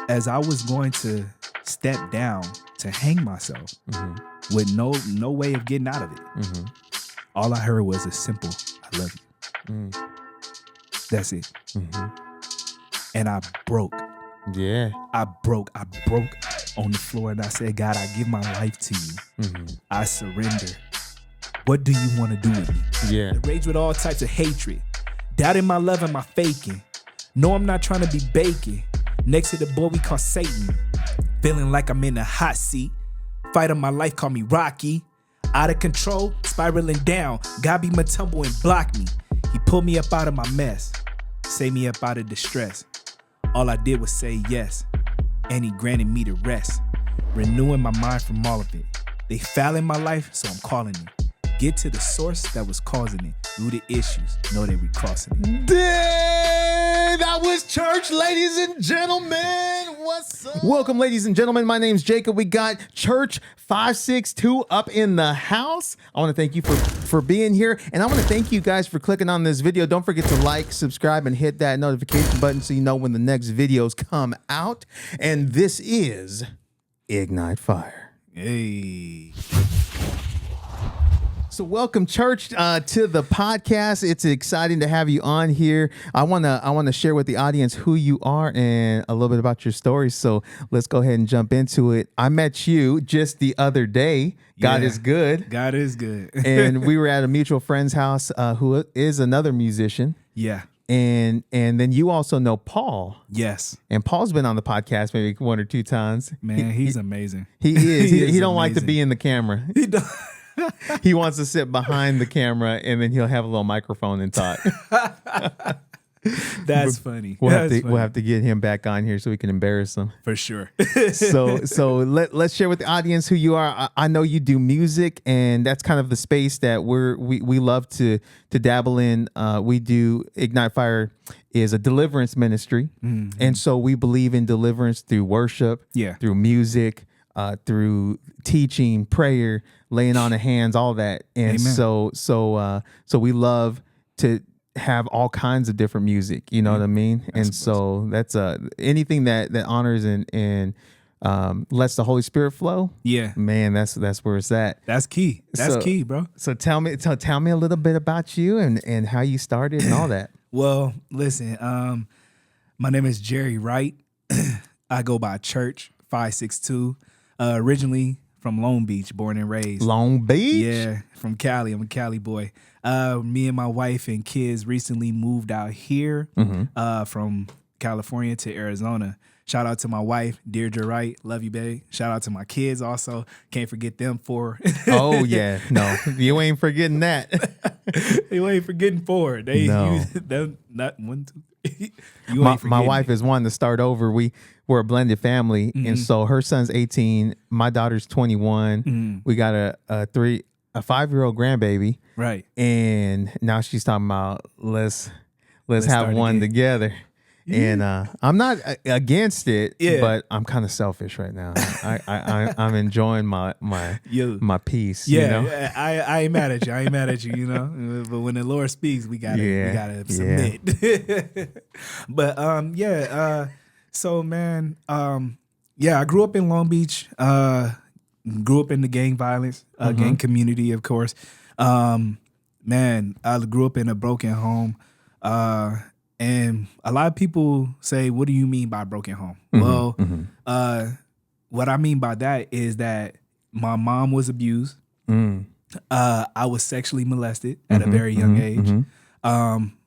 as I was going to step down to hang myself with no way of getting out of it, all I heard was a simple, I love you. That's it. And I broke. Yeah. I broke on the floor, and I said, God, I give my life to you. I surrender. What do you want to do with me? Yeah. Rage with all types of hatred. Doubting my love and my faking. No, I'm not trying to be baking. Next to the boy we call Satan. Feeling like I'm in a hot seat. Fight of my life, call me Rocky. Out of control, spiraling down. God be my tumble and block me. He pulled me up out of my mess. Saved me up out of distress. All I did was say yes. And he granted me the rest. Renewing my mind from all of it. They foul in my life, so I'm calling it. Get to the source that was causing it. Rooted issues, know that we crossing it. Dang, that was church, ladies and gentlemen. What's up? Welcome, ladies and gentlemen. My name's Jacob. We got Chvrch 562 up in the house. I want to thank you for being here, and I want to thank you guys for clicking on this video. Don't forget to like, subscribe, and hit that notification button so you know when the next videos come out. And this is Ignite Fire. Hey. So welcome, church, to the podcast. It's exciting to have you on here. I wanna share with the audience who you are and a little bit about your story. So let's go ahead and jump into it. I met you just the other day. God is good. God is good. And we were at a mutual friend's house who is another musician. Yeah. And then you also know Paul. Yes. And Paul's been on the podcast maybe one or two times. Man, he's amazing. He is. He don't like to amazing. be in the camera. He don't. He wants to sit behind the camera, and then he'll have a little microphone and talk. That's funny. We'll have to get him back on here so we can embarrass him For sure. so let's share with the audience who you are. I know you do music, and that's kind of the space that we love to dabble in. We do Ignite Fire is a deliverance ministry, and so we believe in deliverance through worship, through music, through teaching, prayer, laying on of hands, all that. And Amen. so we love to have all kinds of different music, you know what I mean? And so that's anything that honors and lets the Holy Spirit flow. Yeah, man, that's where it's at. That's key. That's key, bro. So tell me a little bit about you and how you started and all that. Well, listen, my name is Jerry Wright. I go by Chvrch 562. Originally from Long Beach, born and raised. Long Beach? Yeah, from Cali. I'm a Cali boy. Me and my wife and kids recently moved out here from California to Arizona. Shout out to my wife, Deirdre Wright. Love you, babe. Shout out to my kids also. Can't forget them four. Oh, yeah. No, you ain't forgetting that. You ain't forgetting four. Not one, two, three. My wife is one to start over. We're a blended family, and so her son's 18, my daughter's 21. We got a 5-year-old grandbaby, right? And now she's talking about let's have one together. And I'm not against it, but I'm kind of selfish right now. I'm enjoying my peace. Yeah, you know? I ain't mad at you. I ain't mad at you. You know, but when the Lord speaks, we gotta submit. But so man, I grew up in Long Beach. Grew up in the gang violence, gang community, of course. Man, I grew up in a broken home. And a lot of people say, what do you mean by broken home? Well, what I mean by that is that my mom was abused. I was sexually molested at a very young age.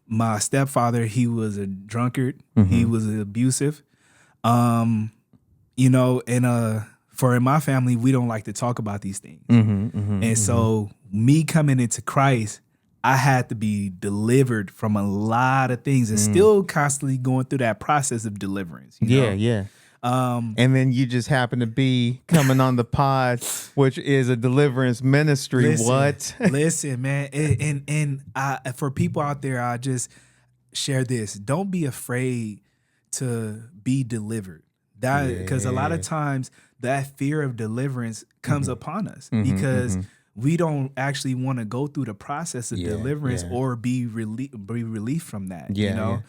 My stepfather, he was a drunkard. He was abusive. You know, and in my family, we don't like to talk about these things. So me coming into Christ, I had to be delivered from a lot of things and still constantly going through that process of deliverance. You know? And then you just happen to be coming on the pod, which is a deliverance ministry. Listen, man. And for people out there, I just share this. Don't be afraid to be delivered. Because a lot of times that fear of deliverance comes upon us because we don't actually want to go through the process of deliverance or be relieved from that. You know,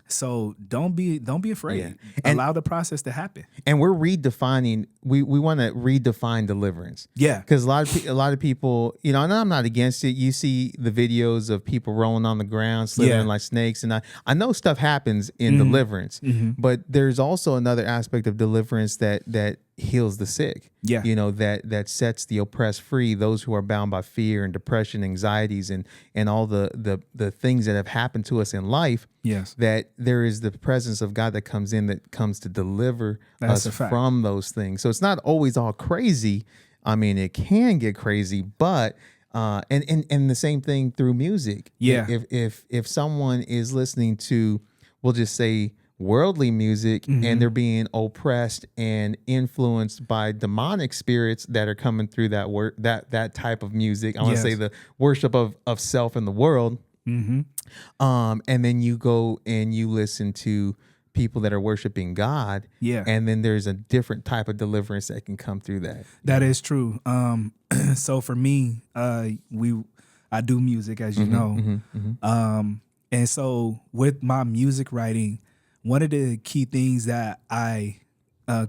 So don't be afraid. Yeah. And allow the process to happen. And we're redefining. We want to redefine deliverance. Yeah. Because a lot of people, and I'm not against it. You see the videos of people rolling on the ground, slithering like snakes, and I know stuff happens in deliverance, but there's also another aspect of deliverance that heals the sick. Yeah. That sets the oppressed free, those who are bound by fear and depression, anxieties, and all the things that have happened to us in life. Yes. That there is the presence of God that comes to deliver us from those things. So it's not always all crazy. I mean, it can get crazy, but and the same thing through music. Yeah. If someone is listening to, we'll just say, worldly music, and they're being oppressed and influenced by demonic spirits that are coming through that type of music. I want to say the worship of self in the world. And then you go and you listen to people that are worshiping God. Yeah. And then there's a different type of deliverance that can come through that. That is true. So for me, I do music, as you know. And so with my music writing, one of the key things that I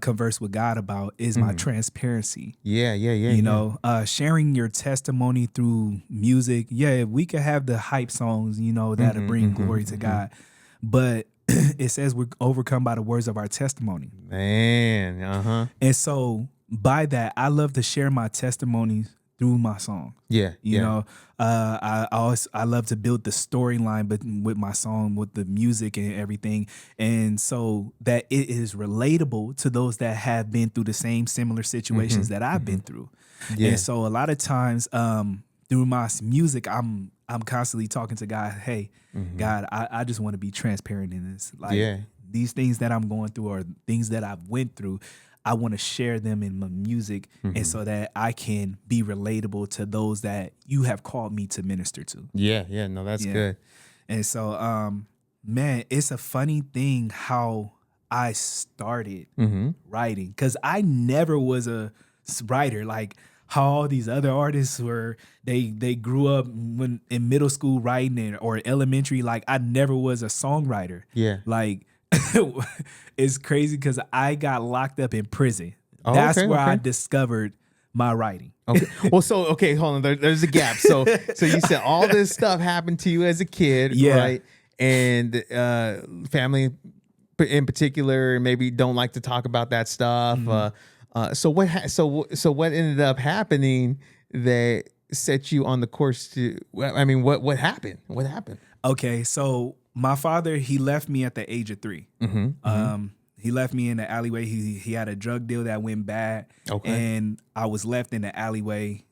converse with God about is my transparency. Sharing your testimony through music. Yeah, we could have the hype songs, that'll bring glory to God. But it says we're overcome by the words of our testimony. Man, And so by that, I love to share my testimonies through my song. I love to build the storyline, but with my song, with the music and everything, and so that it is relatable to those that have been through the same similar situations that I've been through. And so a lot of times, through my music, I'm constantly talking to God. Hey, God, I just want to be transparent in this. These things that I'm going through or things that I've went through, I want to share them in my music, and so that I can be relatable to those that you have called me to minister to. No, that's good. And so, man, it's a funny thing how I started writing, because I never was a writer. Like how all these other artists were, they grew up when in middle school writing or elementary. Like I never was a songwriter. Like it's crazy because I got locked up in prison. That's where I discovered my writing. Well, hold on. There's a gap. So you said all this stuff happened to you as a kid, right? And family in particular maybe don't like to talk about that stuff. So what ended up happening that set you on the course to? I mean, what happened? What happened? Okay, so my father, he left me at the age of 3. He left me in the alleyway. He had a drug deal that went bad, and I was left in the alleyway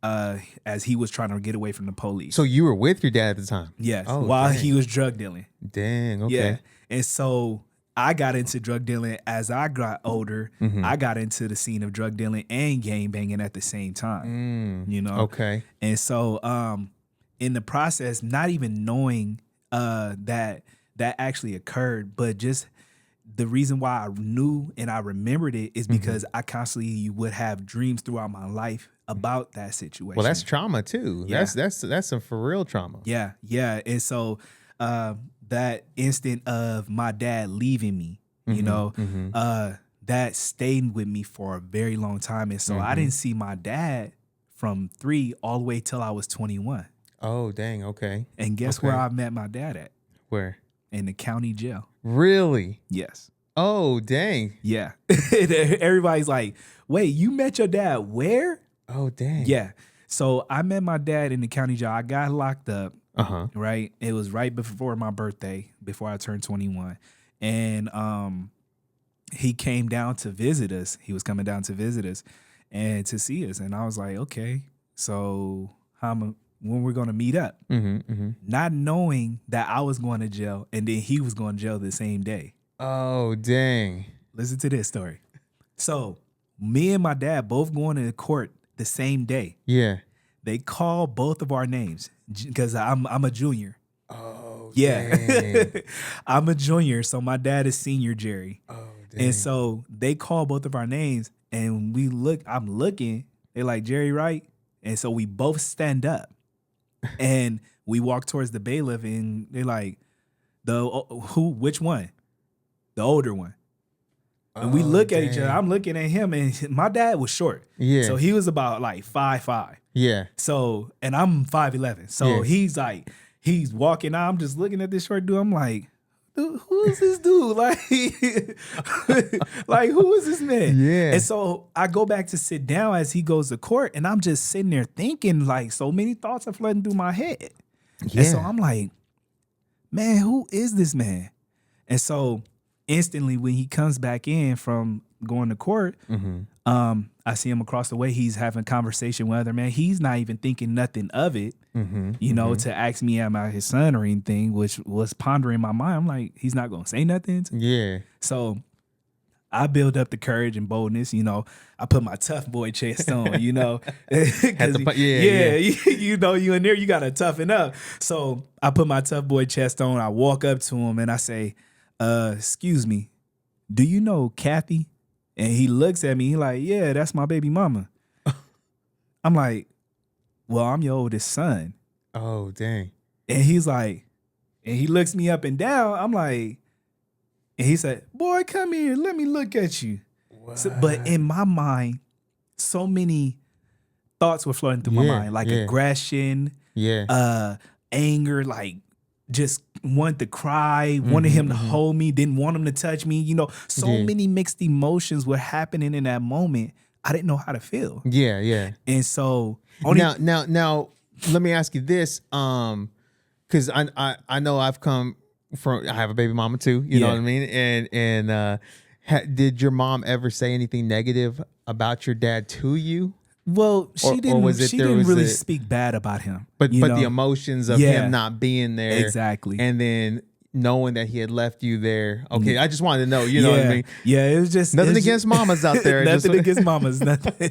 as he was trying to get away from the police. So you were with your dad at the time? Yes, while he was drug dealing. Dang, okay. Yeah, and so I got into drug dealing as I got older. I got into the scene of drug dealing and gang banging at the same time. Okay. And so in the process, not even knowing that actually occurred, but just the reason why I knew and I remembered it is because I constantly would have dreams throughout my life about that situation. Well, that's trauma too. Yeah. That's some for real trauma. Yeah. And so that instant of my dad leaving me, that stayed with me for a very long time. And so I didn't see my dad from 3 all the way till I was 21. Oh, dang. Okay. And guess where I met my dad at? Where? In the county jail. Really? Yes. Oh, dang. Yeah. Everybody's like, wait, you met your dad where? Oh, dang. Yeah. So I met my dad in the county jail. I got locked up. Right. It was right before my birthday, before I turned 21. And he came down to visit us. He was coming down to visit us and to see us. And I was like, okay, so when we're going to meet up, not knowing that I was going to jail and then he was going to jail the same day. Oh, dang. Listen to this story. So me and my dad both going to court the same day. Yeah. They call both of our names because I'm a junior. Oh, yeah. I'm a junior. So my dad is senior Jerry. Oh, dang. And so they call both of our names and I'm looking, they're like, Jerry, right? And so we both stand up. And we walk towards the bailiff and they're like, Which one? The older one. And we look at each other. I'm looking at him, and my dad was short. Yeah. So he was about like 5'5". Yeah. So, and I'm 5'11". So he's walking out. I'm just looking at this short dude. I'm like, dude, who is this dude? Like, like, who is this man? Yeah. And so I go back to sit down as he goes to court, and I'm just sitting there thinking, like, so many thoughts are flooding through my head. Yeah. And so I'm like, man, who is this man? And so instantly when he comes back in from going to court, I see him across the way. He's having a conversation with other man. He's not even thinking nothing of it, you know, to ask me am I his son or anything, which was pondering my mind. I'm like, he's not going to say nothing. Yeah. So I build up the courage and boldness, you know. I put my tough boy chest on, you know. You know, you in there, you got to toughen up. So I put my tough boy chest on. I walk up to him and I say, excuse me, do you know Kathy? And he looks at me, he like, yeah, that's my baby mama. I'm like, well, I'm your oldest son. Oh, dang. And he's like, and he looks me up and down. I'm like, and he said, boy, come here, let me look at you. So, but in my mind, so many thoughts were flooding through my mind, like aggression, anger, like just wanted to cry, wanted him to hold me, didn't want him to touch me. You know, so many mixed emotions were happening in that moment. I didn't know how to feel. Yeah, yeah. And so now, let me ask you this, because I know I've come from, I have a baby mama too. You know what I mean? And did your mom ever say anything negative about your dad to you? Well, she didn't really speak bad about him. But the emotions of him not being there. Exactly. And then knowing that he had left you there. Okay, I just wanted to know, you know what I mean? Yeah, it was just nothing against mamas out there. Nothing against mamas. Nothing.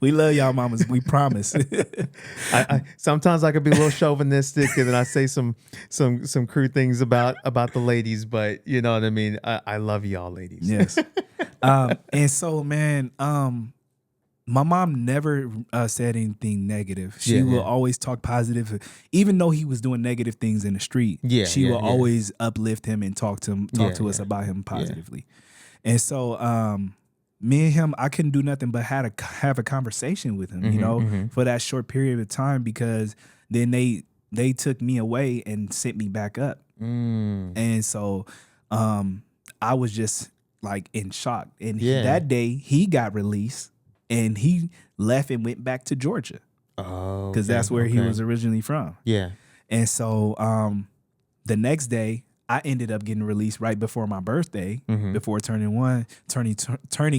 We love y'all mamas. We promise. I sometimes I could be a little chauvinistic and then I say some crude things about the ladies, but you know what I mean? I love y'all ladies. Yes. And so, man, my mom never said anything negative. She will always talk positive, even though he was doing negative things in the street. She will always uplift him and talk to us about him positively. And so, me and him, I couldn't do nothing but have a conversation with him, you know, for that short period of time, because then they took me away and sent me back up. And so, I was just like in shock. And that day he got released. And he left and went back to Georgia. Oh, because that's where he was originally from. Yeah. And so the next day, I ended up getting released right before my birthday, before turning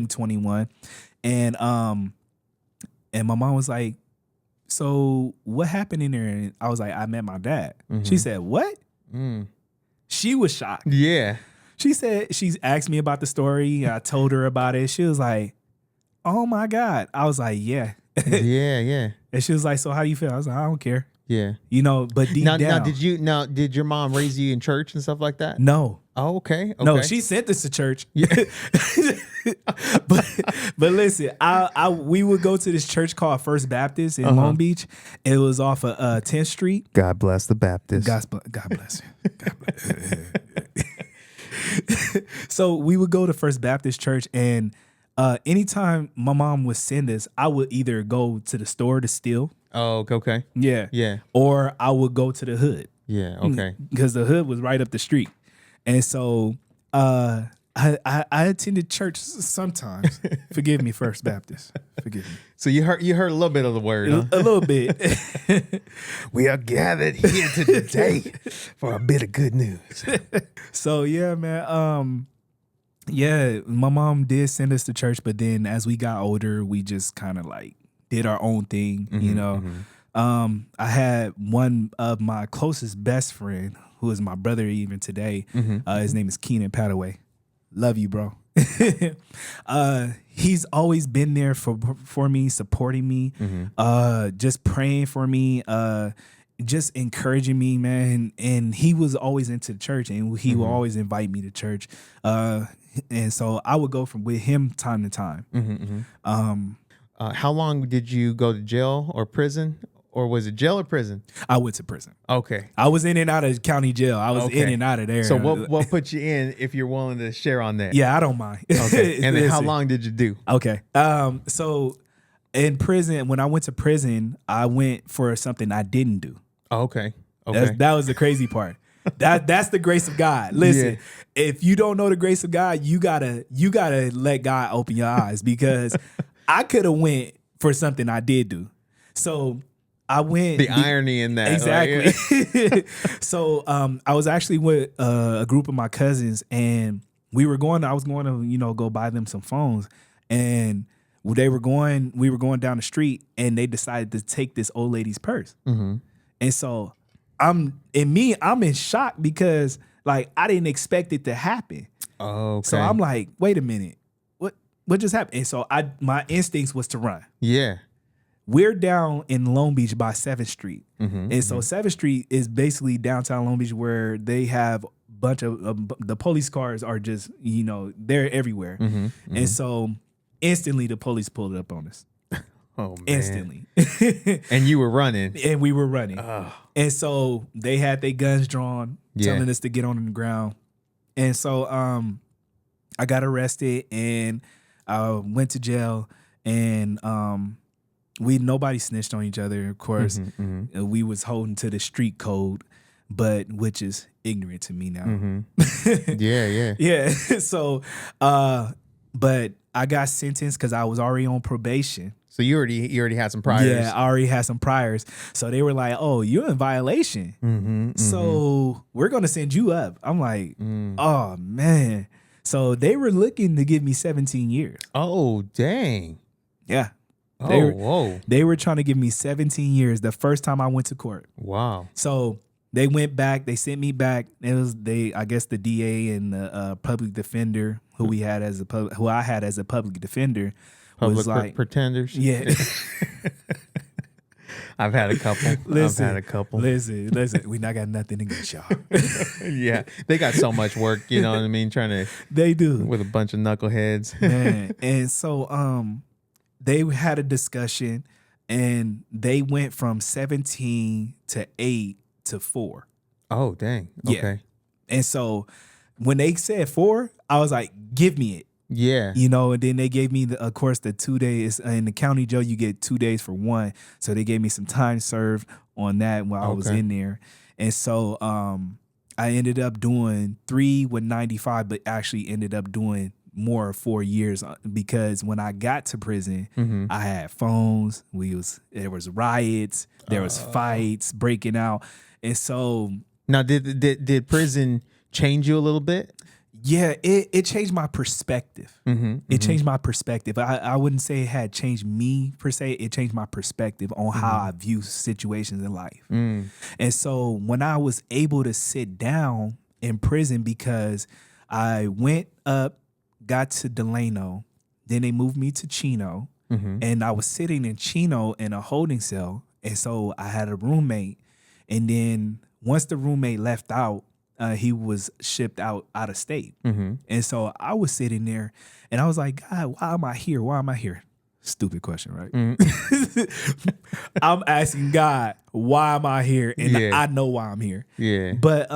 21. And my mom was like, so what happened in there? And I was like, I met my dad. She said, what? She was shocked. Yeah. She said, she's asked me about the story. I told her about it. She was like, oh my God. I was like, yeah. Yeah. And she was like, so how do you feel? I was like, I don't care. Yeah. You know, but deep down. Did your mom raise you in church and stuff like that? No. Oh, okay. No, she sent us to church. Yeah. but listen, we would go to this church called First Baptist in Long Beach. It was off of 10th Street. God bless the Baptist. God bless you. God bless. So we would go to First Baptist Church, and anytime my mom would send us, I would either go to the store to steal. Oh, okay. Yeah. Yeah. Or I would go to the hood. Yeah, okay. Because the hood was right up the street. And so I attended church sometimes. Forgive me, First Baptist. Forgive me. So you heard a little bit of the word, huh? A little bit. We are gathered here today for a bit of good news. So yeah, man. Yeah, my mom did send us to church, but then as we got older, we just kind of like did our own thing, you know. I had one of my closest best friend, who is my brother even today. His name is Keenan Padaway. Love you, bro. He's always been there for me, supporting me, just praying for me, just encouraging me, man. And he was always into the church, and he would always invite me to church. And so I would go with him time to time. How long did you go to jail or prison? or was it jail or prison? I went to prison. Okay. I was in and out of county jail. I was in and out of there. So what put you in if you're willing to share on that? Yeah, I don't mind. Okay. And then how long did you do? Okay. So in prison, when I went to prison, I went for something I didn't do. Oh, okay. Okay. That was the crazy part. That's the grace of God. Listen, if you don't know the grace of God, you gotta let God open your eyes, because I could have went for something I did do. So I went. The irony in that. Exactly. Right? So I was actually with a group of my cousins, and I was going to, go buy them some phones, and we were going down the street, and they decided to take this old lady's purse. Mm-hmm. And so I'm in shock, because like I didn't expect it to happen. Oh, okay. So I'm like, wait a minute, what just happened? And so my instincts was to run. Yeah. We're down in Long Beach by 7th Street. Mm-hmm, And so 7th Street is basically downtown Long Beach, where they have a bunch of the police cars are just, they're everywhere. Mm-hmm, mm-hmm. And so instantly the police pulled up on us. Oh, man. Instantly. And you were running. And we were running. And so they had their guns drawn, telling us to get on the ground. And so I got arrested, and I went to jail, and nobody snitched on each other, of course. Mm-hmm, mm-hmm. We was holding to the street code, which is ignorant to me now. Mm-hmm. Yeah. Yeah. So but I got sentenced because I was already on probation. So you already had some priors. Yeah, I already had some priors. So they were like, "Oh, you're in violation. Mm-hmm, so we're gonna send you up." I'm like, "Oh man." So they were looking to give me 17 years. Oh, dang. Yeah. Whoa. They were trying to give me 17 years the first time I went to court. Wow. So they went back. They sent me back. I guess the DA and the public defender who I had as a public defender. Public was pretenders. Yeah. I've had a couple. Listen. We not got nothing against y'all. Yeah. They got so much work, you know what I mean? They do. With a bunch of knuckleheads. Man. And so they had a discussion, and they went from 17 to 8 to 4. Oh, dang. Okay. Yeah. And so when they said 4, I was like, give me it. Yeah. And then they gave me, of course, the 2 days. In the county jail, you get 2 days for one. So they gave me some time served on that while I was in there. And so I ended up doing 3 with 95, but actually ended up doing more 4 years, because when I got to prison, I had phones. There was riots. There was fights breaking out. And so now, did prison change you a little bit? Yeah, it changed my perspective. It changed my perspective. I wouldn't say it had changed me per se. It changed my perspective on how I view situations in life. And so when I was able to sit down in prison, because I went up, got to Delano, then they moved me to Chino, and I was sitting in Chino in a holding cell. And so I had a roommate. And then once the roommate left out, he was shipped out of state. And so I was sitting there, and I was like, God, why am I here? Why am I here? Stupid question, right? I'm asking God, why am I here? And I know why I'm here. Yeah. But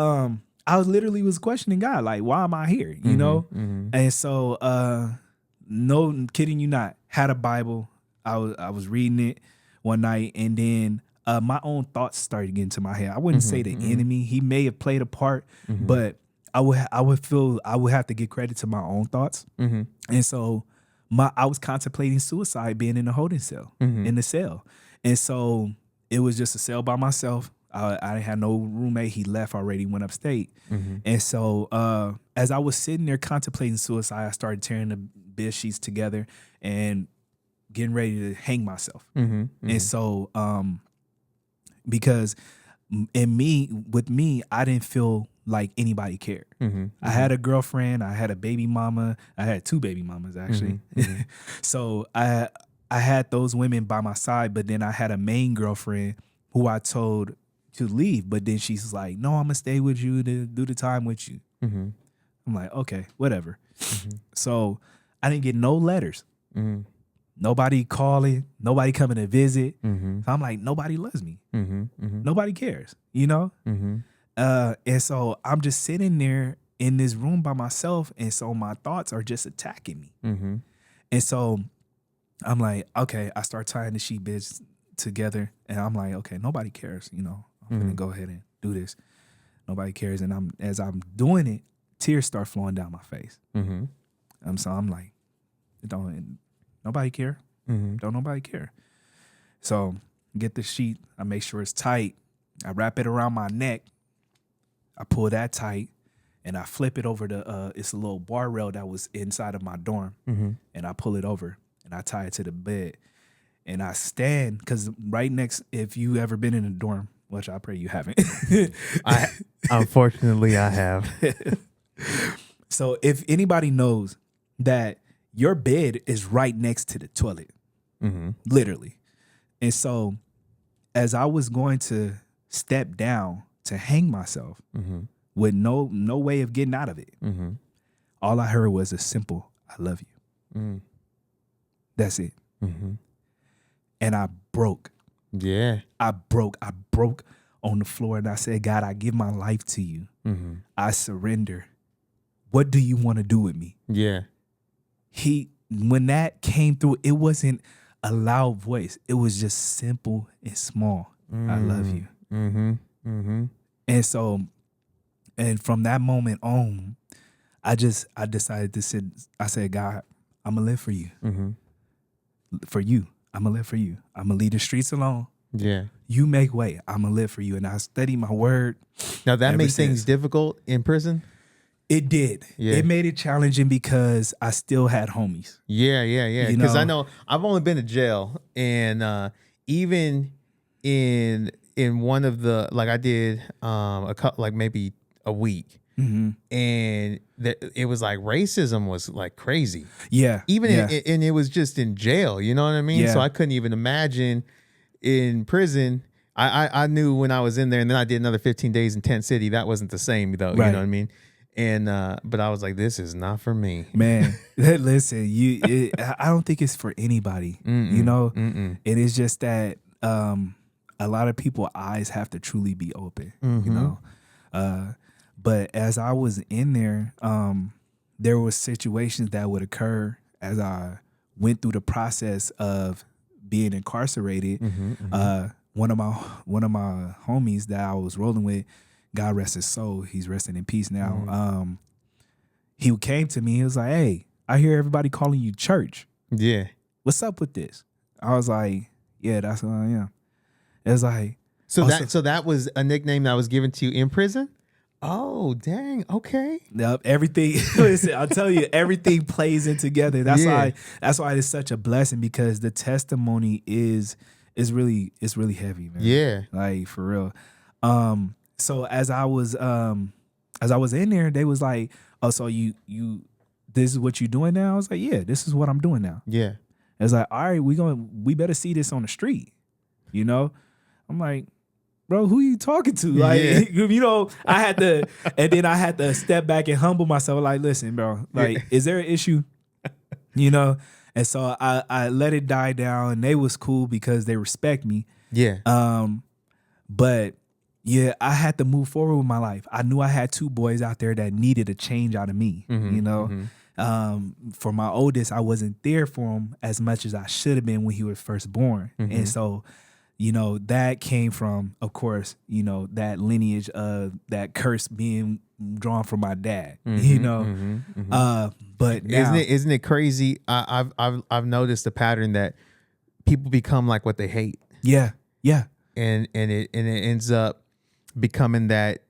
I was questioning God, like, why am I here? You know? And so no kidding you not, had a Bible. I was reading it one night, and then my own thoughts started getting to my head. I wouldn't say the enemy. He may have played a part, but I would feel I would have to give credit to my own thoughts. And so I was contemplating suicide, being in a holding cell, in the cell. And so it was just a cell by myself. I didn't have no roommate. He left already, went upstate. And so as I was sitting there contemplating suicide, I started tearing the bed sheets together and getting ready to hang myself. And so because with me, I didn't feel like anybody cared. I had a girlfriend, I had a baby mama, I had 2 baby mamas actually. So I had those women by my side, but then I had a main girlfriend who I told to leave, but then she's like, no, I'm gonna stay with you to do the time with you. I'm like, okay, whatever. So I didn't get no letters. Nobody calling, nobody coming to visit. Mm-hmm. So I'm like, nobody loves me. Mm-hmm. Mm-hmm. Nobody cares, you know? Mm-hmm. And so I'm just sitting there in this room by myself. And so my thoughts are just attacking me. Mm-hmm. And so I'm like, okay, I start tying the sheet beds together. And I'm like, okay, nobody cares, you know? I'm gonna go ahead and do this. Nobody cares. And as I'm doing it, tears start flowing down my face. Mm-hmm. So I'm like, nobody care. Mm-hmm. Don't nobody care. So get the sheet. I make sure it's tight. I wrap it around my neck. I pull that tight, and I flip it over to it's a little bar rail that was inside of my dorm, and I pull it over and I tie it to the bed, and I stand because right next. If you ever been in a dorm, which I pray you haven't, Unfortunately, I have. So if anybody knows that your bed is right next to the toilet, literally. And so as I was going to step down to hang myself with no way of getting out of it, all I heard was a simple, I love you. That's it. And I broke. Yeah. I broke on the floor and I said, God, I give my life to you. I surrender. What do you want to do with me? Yeah. When that came through, it wasn't a loud voice. It was just simple and small. I love you. And so, and from that moment on, I decided to sit. I said, God, I'm gonna live for you. For you, I'm gonna live for you. I'm gonna leave the streets alone. Yeah. You make way. I'm gonna live for you. And I study my word. Now that makes things difficult in prison. It did. Yeah. It made it challenging because I still had homies. Yeah. Because I know I've only been to jail, and even in one of the, like, I did a couple, like maybe a week, and it was like racism was like crazy. Yeah. Even and it was just in jail. You know what I mean? Yeah. So I couldn't even imagine in prison. I knew when I was in there, and then I did another 15 days in Tent City. That wasn't the same though. Right. You know what I mean? And but I was like, this is not for me, man. Listen, I don't think it's for anybody. You know, it is just that a lot of people's eyes have to truly be open. You know, but as I was in there, there were situations that would occur as I went through the process of being incarcerated. One of my homies that I was rolling with, God rest his soul, he's resting in peace now. He came to me, he was like, hey, I hear everybody calling you Church. Yeah. What's up with this? I was like, yeah, that's what I am. It was like, so that was a nickname that was given to you in prison? Oh, dang. Okay. Yep, everything. Listen, I'll tell you, everything plays in together. That's why it's such a blessing, because the testimony is really heavy, man. Yeah. Like, for real. So as I was in there, they was like, oh, so you this is what you doing now? I was like, yeah, this is what I'm doing now. Yeah. It's like, all right, we better see this on the street. You know? I'm like, bro, who you talking to? Like, you know, I had to step back and humble myself. Like, listen, bro, like, is there an issue? You know? And so I let it die down, and they was cool because they respect me. Yeah. But yeah, I had to move forward with my life. I knew I had two boys out there that needed a change out of me, you know? For my oldest, I wasn't there for him as much as I should have been when he was first born. And so, you know, that came from, of course, you know, that lineage of that curse being drawn from my dad, you know? But now, isn't it crazy? I've noticed a pattern that people become like what they hate. Yeah. And it ends up becoming that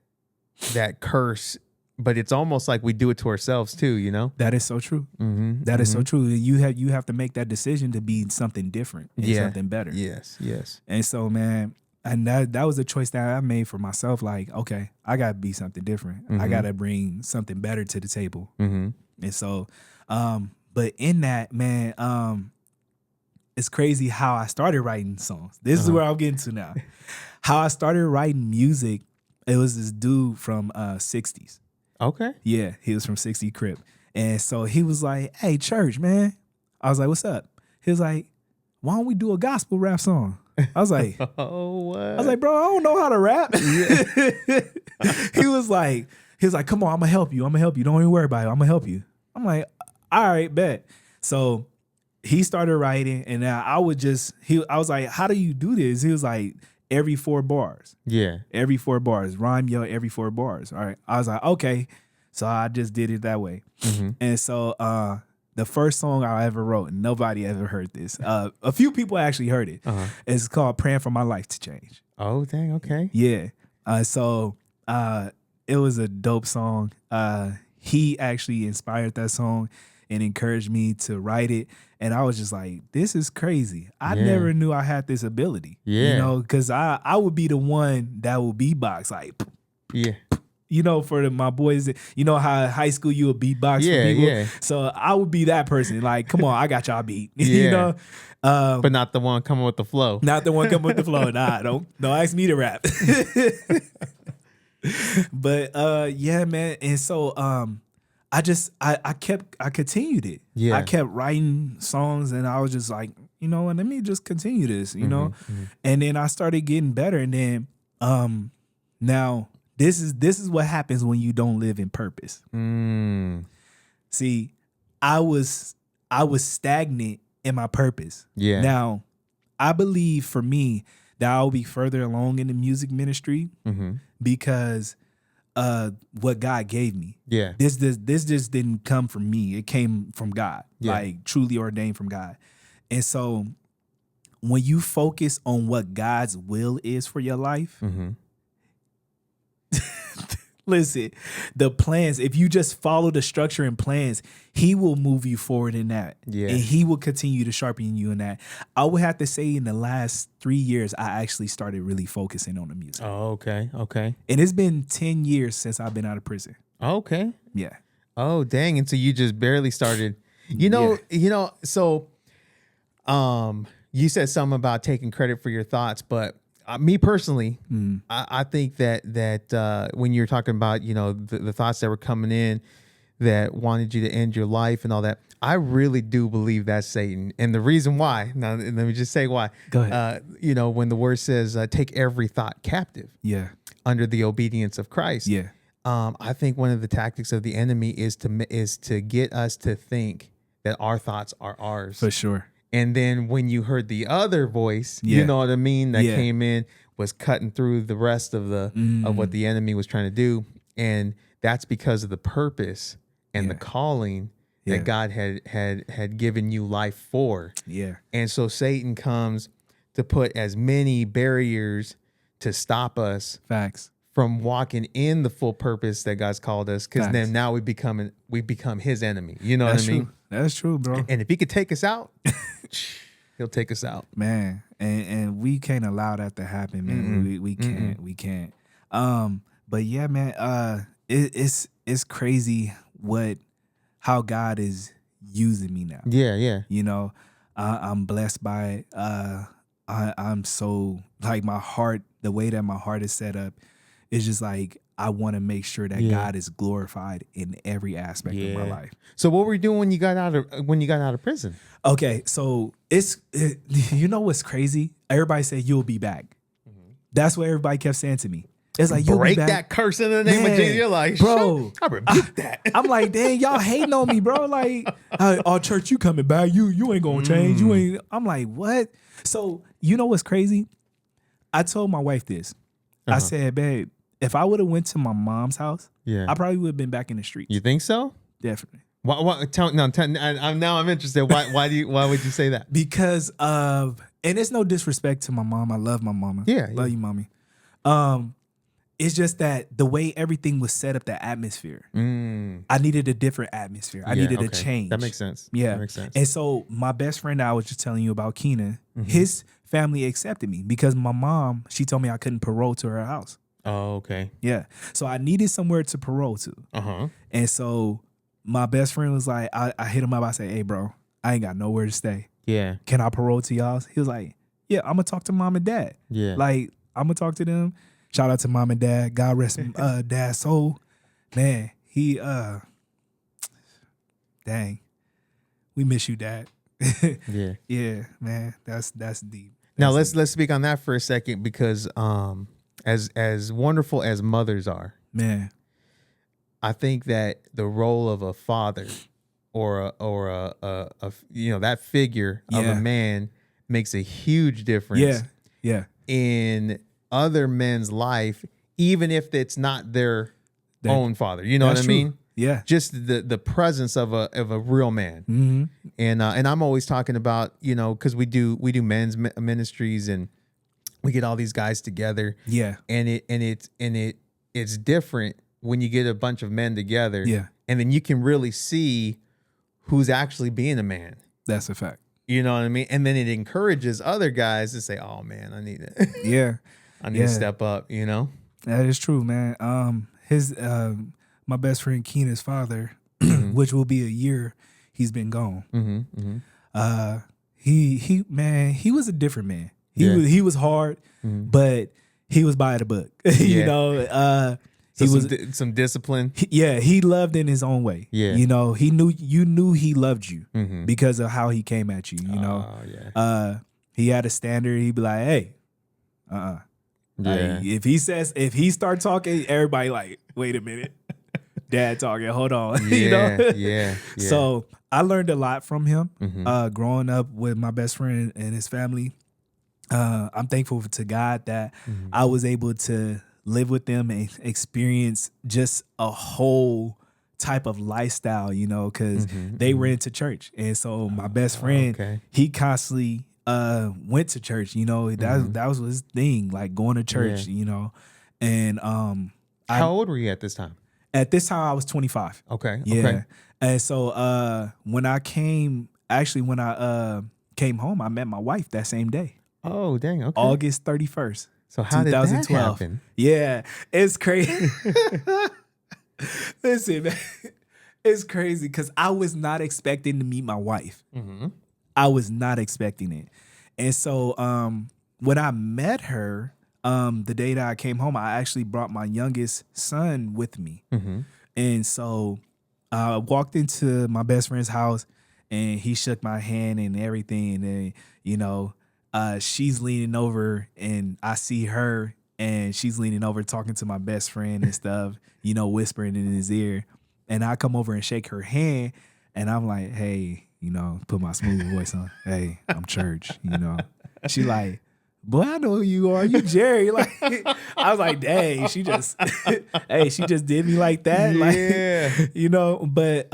curse, but it's almost like we do it to ourselves too, you know? That is so true. That is so true. You have to make that decision to be something different and something better. Yes. And so, man, and that was a choice that I made for myself. Like, okay, I gotta be something different. I gotta bring something better to the table. And so, but in that, man, it's crazy how I started writing songs. This is where I'm getting to now. How I started writing music, it was this dude from 60s. Okay. Yeah, he was from 60 Crip. And so he was like, hey, Church, man. I was like, what's up? He was like, why don't we do a gospel rap song? I was like, oh, what? I was like, bro, I don't know how to rap. Yeah. He was like, come on, I'm gonna help you. Don't even worry about it. I'm gonna help you. I'm like, all right, bet. So he started writing, and now I was like, how do you do this? He was like, every 4 bars. Yeah. Every 4 bars. Rhyme yo every 4 bars. All right. I was like, okay. So I just did it that way. Mm-hmm. And so the first song I ever wrote, and nobody ever heard this. A few people actually heard it. Uh-huh. It's called Praying for My Life to Change. Oh, dang. Okay. Yeah. So it was a dope song. He actually inspired that song and encouraged me to write it. And I was just like, this is crazy. I never knew I had this ability. Yeah. You know, because I would be the one that would beatbox like, yeah. You know, for my boys, you know how high school you would beatbox for people. Yeah. So I would be that person. Like, come on, I got y'all beat. You know? But not the one coming with the flow. Not the one coming with the flow. Nah, don't ask me to rap. But yeah, man. And so I continued it. Yeah. I kept writing songs, and I was just like, you know what, let me just continue this, you know? Mm-hmm. And then I started getting better. And then now this is what happens when you don't live in purpose. See, I was stagnant in my purpose. Yeah. Now, I believe for me that I'll be further along in the music ministry because what God gave me. Yeah. This just didn't come from me. It came from God. Yeah. Like truly ordained from God. And so when you focus on what God's will is for your life, listen, the plans, if you just follow the structure and plans, he will move you forward in that. Yeah. And he will continue to sharpen you in that. I would have to say in the last 3 years, I actually started really focusing on the music. Oh, okay. Okay. And it's been 10 years since I've been out of prison. Okay. Yeah. Oh, dang. And so you just barely started, so you said something about taking credit for your thoughts, but me personally, I think that when you're talking about, the thoughts that were coming in that wanted you to end your life and all that, I really do believe that's Satan. And the reason why, now let me just say why. Go ahead. When the word says take every thought captive, under the obedience of Christ. Yeah. I think one of the tactics of the enemy is to get us to think that our thoughts are ours. For sure. And then when you heard the other voice, you know what I mean, that came in, was cutting through the rest of of what the enemy was trying to do. And that's because of the purpose and the calling that God had given you life for. Yeah. And so Satan comes to put as many barriers to stop us. Facts. From walking in the full purpose that God's called us, because then now we become his enemy. You know what I mean? True. That's true, bro. And if he could take us out, he'll take us out, man. And we can't allow that to happen, man. We can't. We can't. But yeah, man. It's crazy how God is using me now. Yeah, yeah. You know, I'm blessed by it. I'm so, like, my heart, the way that my heart is set up. It's just like I want to make sure that God is glorified in every aspect of my life. So what were you doing when you got out of prison? Okay, so you know what's crazy? Everybody said you'll be back. That's what everybody kept saying to me. It's like, you'll break be back. That curse in the name of Jesus. You're like, bro, I rebuke that. I'm like, dang, y'all hating on me, bro. Like, oh, church, you coming back? You ain't gonna change. You ain't. I'm like, what? So you know what's crazy? I told my wife this. I said, babe, if I would have went to my mom's house, I probably would have been back in the streets. You think so? Definitely. Now I'm interested. Why would you say that? Because and it's no disrespect to my mom. I love my mama. Yeah, love you, mommy. It's just that the way everything was set up, the atmosphere. I needed a different atmosphere. I needed a change. That makes sense. Yeah, that makes sense. And so my best friend that I was just telling you about, Keena, his family accepted me because my mom, she told me I couldn't parole to her house. Oh, okay. Yeah. So I needed somewhere to parole to. And so my best friend was like, I hit him up. I said, hey, bro, I ain't got nowhere to stay. Yeah. Can I parole to y'all? He was like, yeah, I'm going to talk to mom and dad. Yeah. Like, I'm going to talk to them. Shout out to mom and dad. God rest dad's soul. Man, he, dang. We miss you, Dad. Yeah, man, that's deep. Now let's speak on that for a second, because as wonderful as mothers are, man, I think that the role of a father or a that figure of a man makes a huge difference. Yeah. In other men's life, even if it's not their own father. You know what I mean? Yeah. Just the presence of a real man. Mm-hmm. And I'm always talking about, because we do men's ministries, and we get all these guys together. Yeah. And it's different when you get a bunch of men together. Yeah. And then you can really see who's actually being a man. That's a fact. You know what I mean? And then it encourages other guys to say, "Oh man, I need it. Yeah. I need to step up." That is true, man. My best friend Keena's father, which will be a year he's been gone. He was a different man. He was hard, but he was by the book. So he was some discipline. He loved in his own way. Yeah. You knew he loved you because of how he came at you. He had a standard. He'd be like, "Hey, Yeah. Like, if he start talking, everybody like, wait a minute, dad talking. Hold on." Yeah. So I learned a lot from him. Growing up with my best friend and his family. I'm thankful to God that I was able to live with them and experience just a whole type of lifestyle, because they were into church. And so my best friend, he constantly went to church, that was his thing, like going to church, and how old were you at this time? At this time I was 25. Okay. And so when I came home, I met my wife that same day. Oh, dang. Okay. August 31st. So how 2012. Did that happen? Yeah, it's crazy. Listen, man, it's crazy because I was not expecting to meet my wife. I was not expecting it. And so when I met her, the day that I came home, I actually brought my youngest son with me. And so I walked into my best friend's house, and he shook my hand and everything. And then, she's leaning over, and I see her, and she's leaning over talking to my best friend and stuff, whispering in his ear. And I come over and shake her hand, and I'm like, "Hey," put my smooth voice on. "Hey, I'm Church." She like, "Boy, I know who you are. You Jerry." Like, I was like, "Dang, she just, she just did me like that." Yeah. Like, but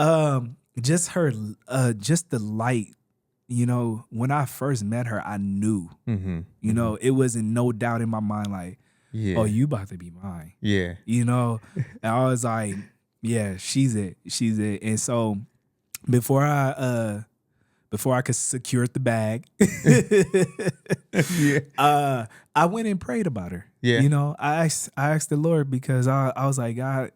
just her, just the light. When I first met her, I knew. It wasn't no doubt in my mind, like, "Oh, you about to be mine." Yeah. And I was like, "Yeah, she's it. She's it." And so before I could secure the bag, I went and prayed about her. Yeah. I asked the Lord, because I was like, "God,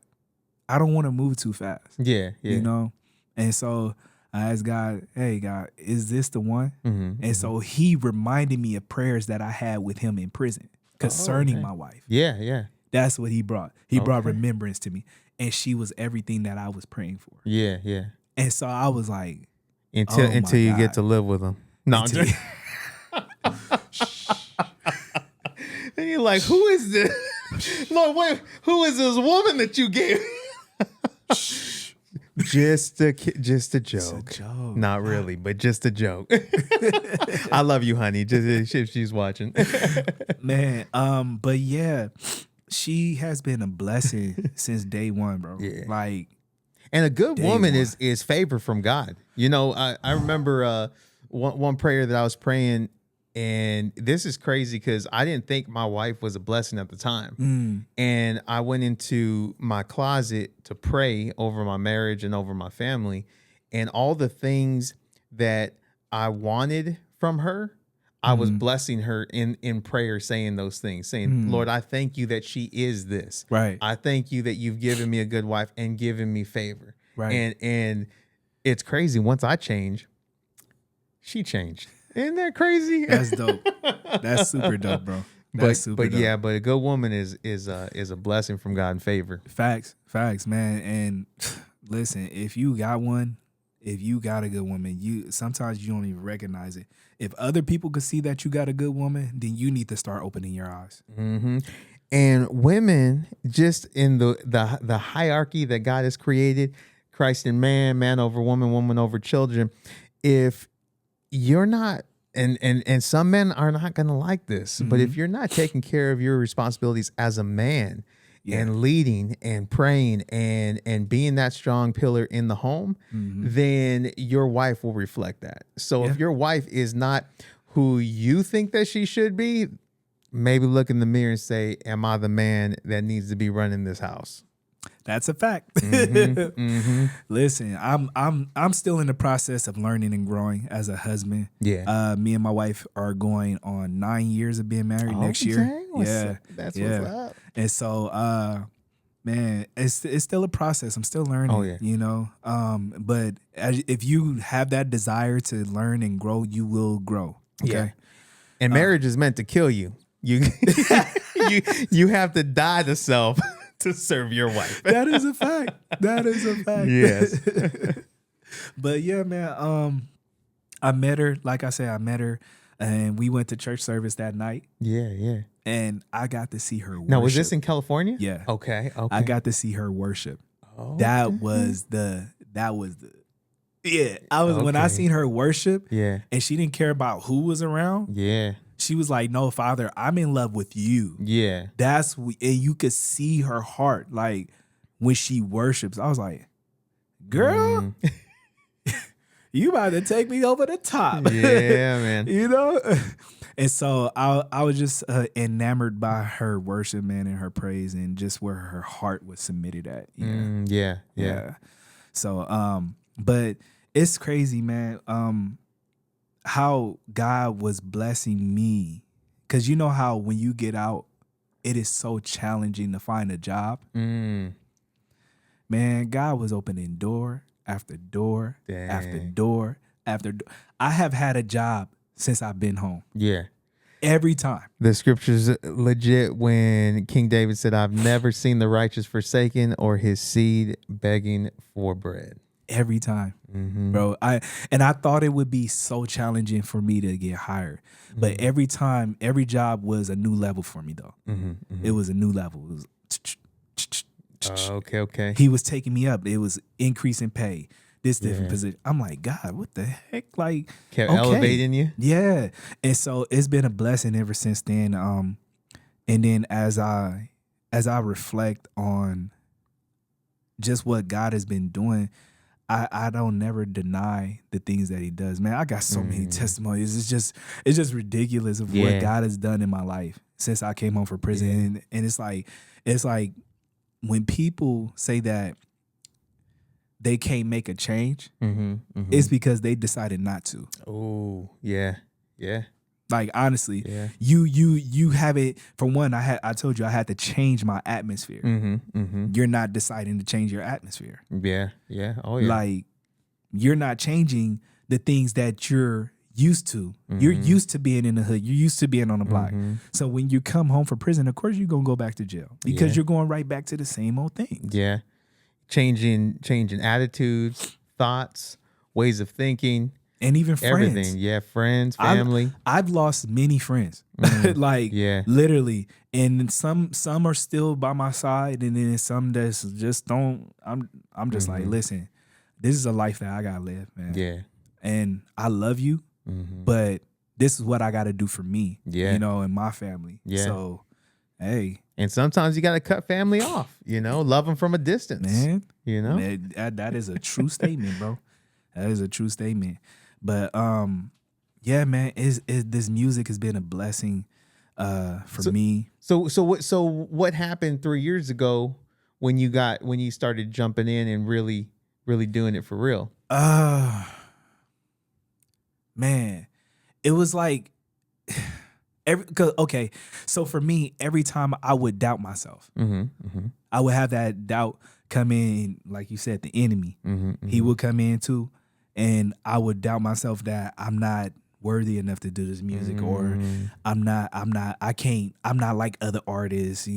I don't want to move too fast." Yeah. And so I asked God, "Hey, God, is this the one?" And so he reminded me of prayers that I had with him in prison concerning my wife. Yeah. That's what he brought. He brought remembrance to me. And she was everything that I was praying for. Yeah. And so I was like, until you get to live with him. No, I'm just... And you're like, "Who is this? Lord, wait, who is this woman that you gave?" Just a joke. It's a joke. Not really, but just a joke. I love you, honey. Just if she's watching. Man, but yeah, she has been a blessing since day one, bro. Yeah. Like, and a good woman is favor from God. I remember one prayer that I was praying, and this is crazy because I didn't think my wife was a blessing at the time. And I went into my closet to pray over my marriage and over my family, and all the things that I wanted from her, I was blessing her in prayer, saying those things, saying, "Lord, I thank you that she is this. Right. I thank you that you've given me a good wife and given me favor." Right. And it's crazy. Once I change, she changed. Isn't that crazy? That's dope. That's super dope, bro. That's but a good woman is a blessing from God and favor. Facts, man. And listen, if you got one, if you got a good woman, sometimes you don't even recognize it. If other people could see that you got a good woman, then you need to start opening your eyes. Mm-hmm. And women, just in the hierarchy that God has created, Christ and man, man over woman, woman over children. If you're not, and some men are not going to like this, but if you're not taking care of your responsibilities as a man, and leading and praying and being that strong pillar in the home, then your wife will reflect that. So if your wife is not who you think that she should be, maybe look in the mirror and say, am I the man that needs to be running this house? That's a fact. Listen, I'm still in the process of learning and growing as a husband. Yeah. Me and my wife are going on 9 years of being married next year. Dang, that's what's up. And so, man, it's still a process. I'm still learning. Oh, yeah. You know. But if you have that desire to learn and grow, you will grow. Okay. Yeah. And marriage is meant to kill you. You you have to die to self to serve your wife. That is a fact. That is a fact. Yes. But yeah, man. I met her. Like I said, I met her, and we went to church service that night. Yeah. And I got to see her worship. Now, was this in California? Yeah. Okay. I got to see her worship. Oh, That was the. Yeah. When I seen her worship. Yeah. And she didn't care about who was around. Yeah. She was like, "No, Father, I'm in love with you." Yeah. And you could see her heart, like when she worships. I was like, "Girl, you about to take me over the top." Yeah, man. You know. And so I was just enamored by her worship, man, and her praise, and just where her heart was submitted at. Yeah. So, but it's crazy, man. How God was blessing me, because you know how when you get out, it is so challenging to find a job. Man, God was opening door after door after door after door. I have had a job since I've been home. Yeah. Every time. The scripture's legit when King David said, I've never seen the righteous forsaken or his seed begging for bread. Every time, bro. I thought it would be so challenging for me to get hired. But every time, every job was a new level for me, though. It was a new level. It was Okay. He was taking me up. It was increasing pay. This different position. I'm like, God, what the heck? Like, kept elevating you. Yeah. And so it's been a blessing ever since then. And then as I reflect on just what God has been doing, I don't never deny the things that he does. Man, I got so many testimonies. It's just ridiculous of what God has done in my life since I came home from prison. And it's like when people say that they can't make a change, it's because they decided not to. Oh, yeah. Like, honestly, you have it. For one, I told you I had to change my atmosphere. You're not deciding to change your atmosphere. Yeah. Oh, yeah. Like, you're not changing the things that you're used to. You're used to being in the hood. You're used to being on the block. So when you come home from prison, of course you're gonna go back to jail because you're going right back to the same old things. Yeah. Changing attitudes, thoughts, ways of thinking. And even friends. Everything. Yeah, friends, family. I've lost many friends. Literally. And some are still by my side, and then some that's just don't. I'm just like, listen, this is a life that I gotta live, man. Yeah. And I love you, but this is what I gotta do for me. Yeah. You know, and my family. Yeah. So, hey. And sometimes you gotta cut family off, love them from a distance. Man. Man, that is a true statement, bro. That is a true statement. But yeah, man, this music has been a blessing for me. So what happened 3 years ago when you started jumping in and really doing it for real? Man, it was like so for me, every time I would doubt myself, I would have that doubt come in, like you said, the enemy. He would come in too. And I would doubt myself that I'm not worthy enough to do this music, or I'm not like other artists,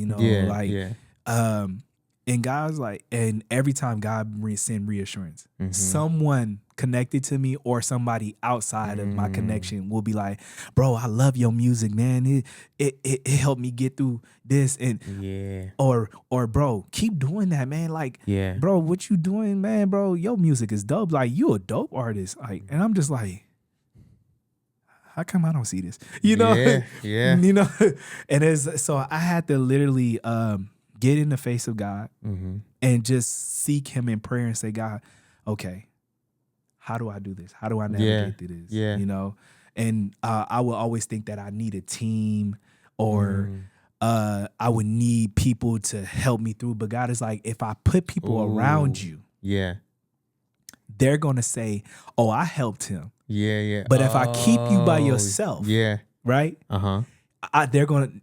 And God's like, and every time God send reassurance, someone connected to me or somebody outside of my connection will be like, bro, I love your music, man. It helped me get through this. And or bro, keep doing that, man. Like, bro, what you doing, man, bro? Your music is dope. Like, you a dope artist. Like, and I'm just like, how come I don't see this? You know? You know? And so I had to literally get in the face of God and just seek him in prayer and say, God, okay, how do I do this? How do I navigate through this? You know? And I will always think that I need a team or I would need people to help me through. But God is like, if I put people around you, they're going to say, oh, I helped him. But if I keep you by yourself, right?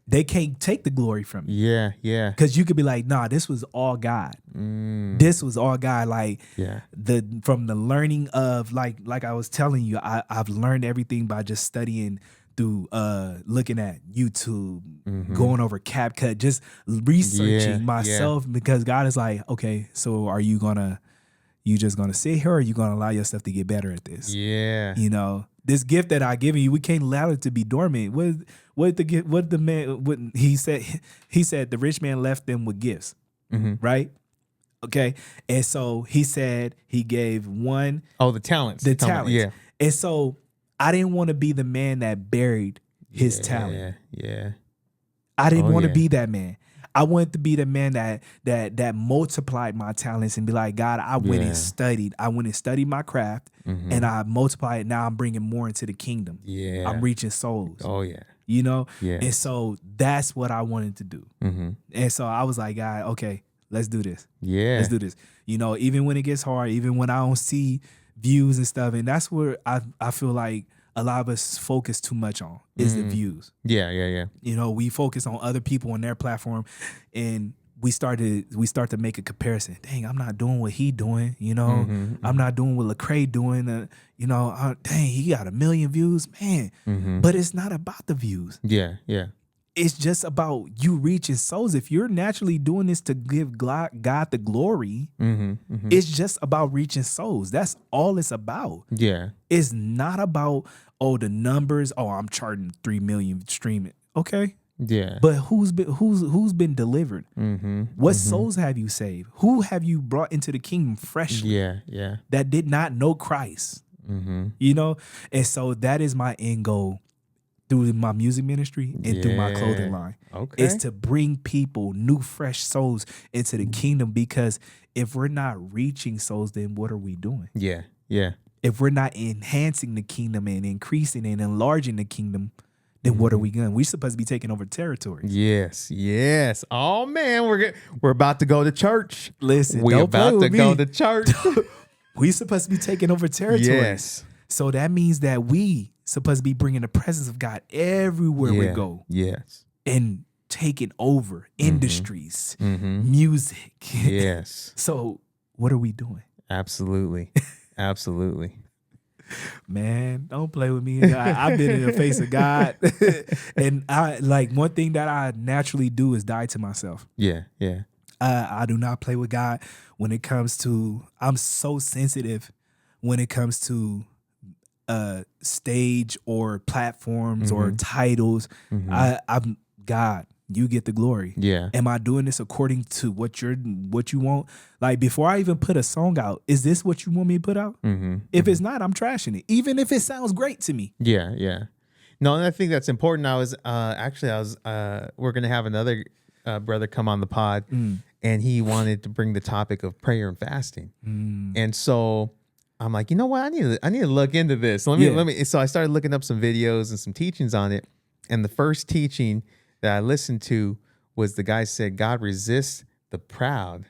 They can't take the glory from you. Because you could be like, nah, this was all God. This was all God. Like from the learning of like I was telling you, I've learned everything by just studying through looking at YouTube, going over CapCut, just researching myself because God is like, okay, so are you just gonna sit here or are you gonna allow yourself to get better at this? You know, this gift that I give you, we can't allow it to be dormant. What he said the rich man left them with gifts, right? Okay. And so he said he gave one. Oh, the talents. And so I didn't want to be the man that buried his talent. I didn't want to be that man. I wanted to be the man that multiplied my talents and be like, God, I went and studied. I went and studied my craft and I multiplied it. Now I'm bringing more into the kingdom. I'm reaching souls. You know? And so that's what I wanted to do. And so I was like, God, okay, let's do this. Let's do this. You know, even when it gets hard, even when I don't see views and stuff. And that's where I feel like a lot of us focus too much on is the views. You know, we focus on other people on their platform and we start to make a comparison. Dang, I'm not doing what he doing, you know. I'm not doing what Lecrae doing. You know, dang, he got 1 million views, man. But it's not about the views. It's just about you reaching souls. If you're naturally doing this to give God the glory, it's just about reaching souls. That's all it's about. It's not about, oh, the numbers. Oh, I'm charting 3 million streaming. Okay. But who's been delivered? What souls have you saved? Who have you brought into the kingdom freshly? That did not know Christ. You know? And so that is my end goal through my music ministry and through my clothing line. Is to bring people, new, fresh souls into the kingdom, because if we're not reaching souls, then what are we doing? If we're not enhancing the kingdom and increasing and enlarging the kingdom, then what are we doing? We're supposed to be taking over territory. Yes. Oh man, we're about to go to church. Listen, we're about to go to church. We supposed to be taking over territory. So that means that we supposed to be bringing the presence of God everywhere we go. And taking over industries, music. So what are we doing? Absolutely. Man, don't play with me. I've been in the face of God. And I like one thing that I naturally do is die to myself. I do not play with God when it comes to, I'm so sensitive when it comes to stage or platforms or titles. I'm God, you get the glory. Am I doing this according to what you want? Like, before I even put a song out, is this what you want me to put out? If it's not, I'm trashing it, even if it sounds great to me. No, and I think that's important. We're gonna have another brother come on the pod, and he wanted to bring the topic of prayer and fasting, and so I'm like, you know what? I need to look into this. Let me. So I started looking up some videos and some teachings on it. And the first teaching that I listened to was the guy said, God resists the proud,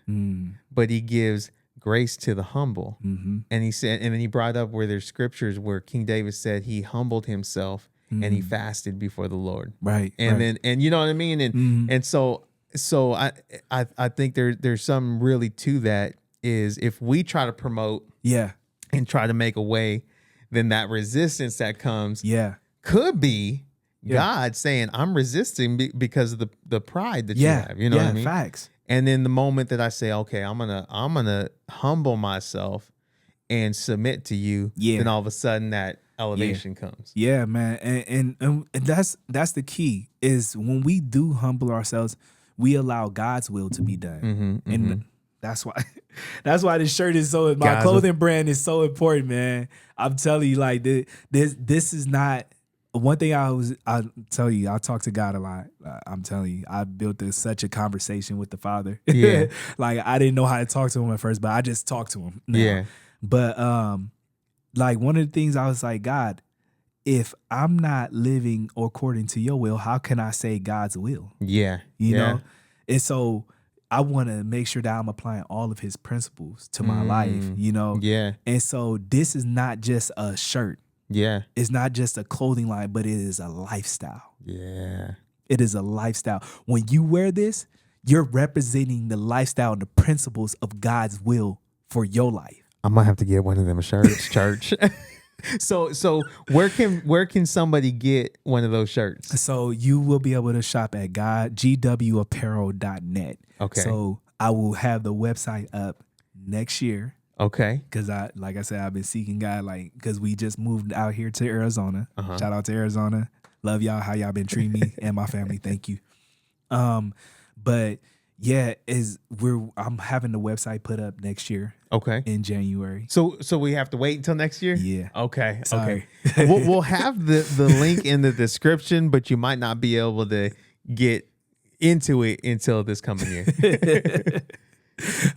but he gives grace to the humble. And he said, and then he brought up where there's scriptures where King David said he humbled himself and he fasted before the Lord. And then you know what I mean? And so I think there's some really to that, is if we try to promote and try to make a way, then that resistance that comes could be God saying, I'm resisting because of the pride that you have. You know what I mean? Facts. And then the moment that I say, okay, I'm gonna humble myself and submit to you, then all of a sudden that elevation comes. Yeah, man. And that's the key, is when we do humble ourselves, we allow God's will to be done. And that's why this shirt is so, my clothing brand is so important, man. I'm telling you, like, this is not one thing. I tell you, I talk to God a lot. I'm telling you, I built such a conversation with the Father. Yeah. Like, I didn't know how to talk to him at first, but I just talk to him now. Yeah. But like, one of the things I was like, God, if I'm not living according to your will, how can I say God's will? Yeah. You know? And so I want to make sure that I'm applying all of his principles to my life, you know? Yeah. And so this is not just a shirt. Yeah. It's not just a clothing line, but it is a lifestyle. Yeah. It is a lifestyle. When you wear this, you're representing the lifestyle and the principles of God's will for your life. I might have to get one of them shirts, church. So where can somebody get one of those shirts? So you will be able to shop at gwapparel.net. Okay. So I will have the website up next year. Okay. Because like I said, I've been seeking God, like, because we just moved out here to Arizona. Shout out to Arizona. Love y'all, how y'all been treating me and my family. Thank you. But yeah, I'm having the website put up next year. Okay. In January. So we have to wait until next year? Yeah. Okay. Sorry. Okay. We'll have the link in the description, but you might not be able to get into it until this coming year.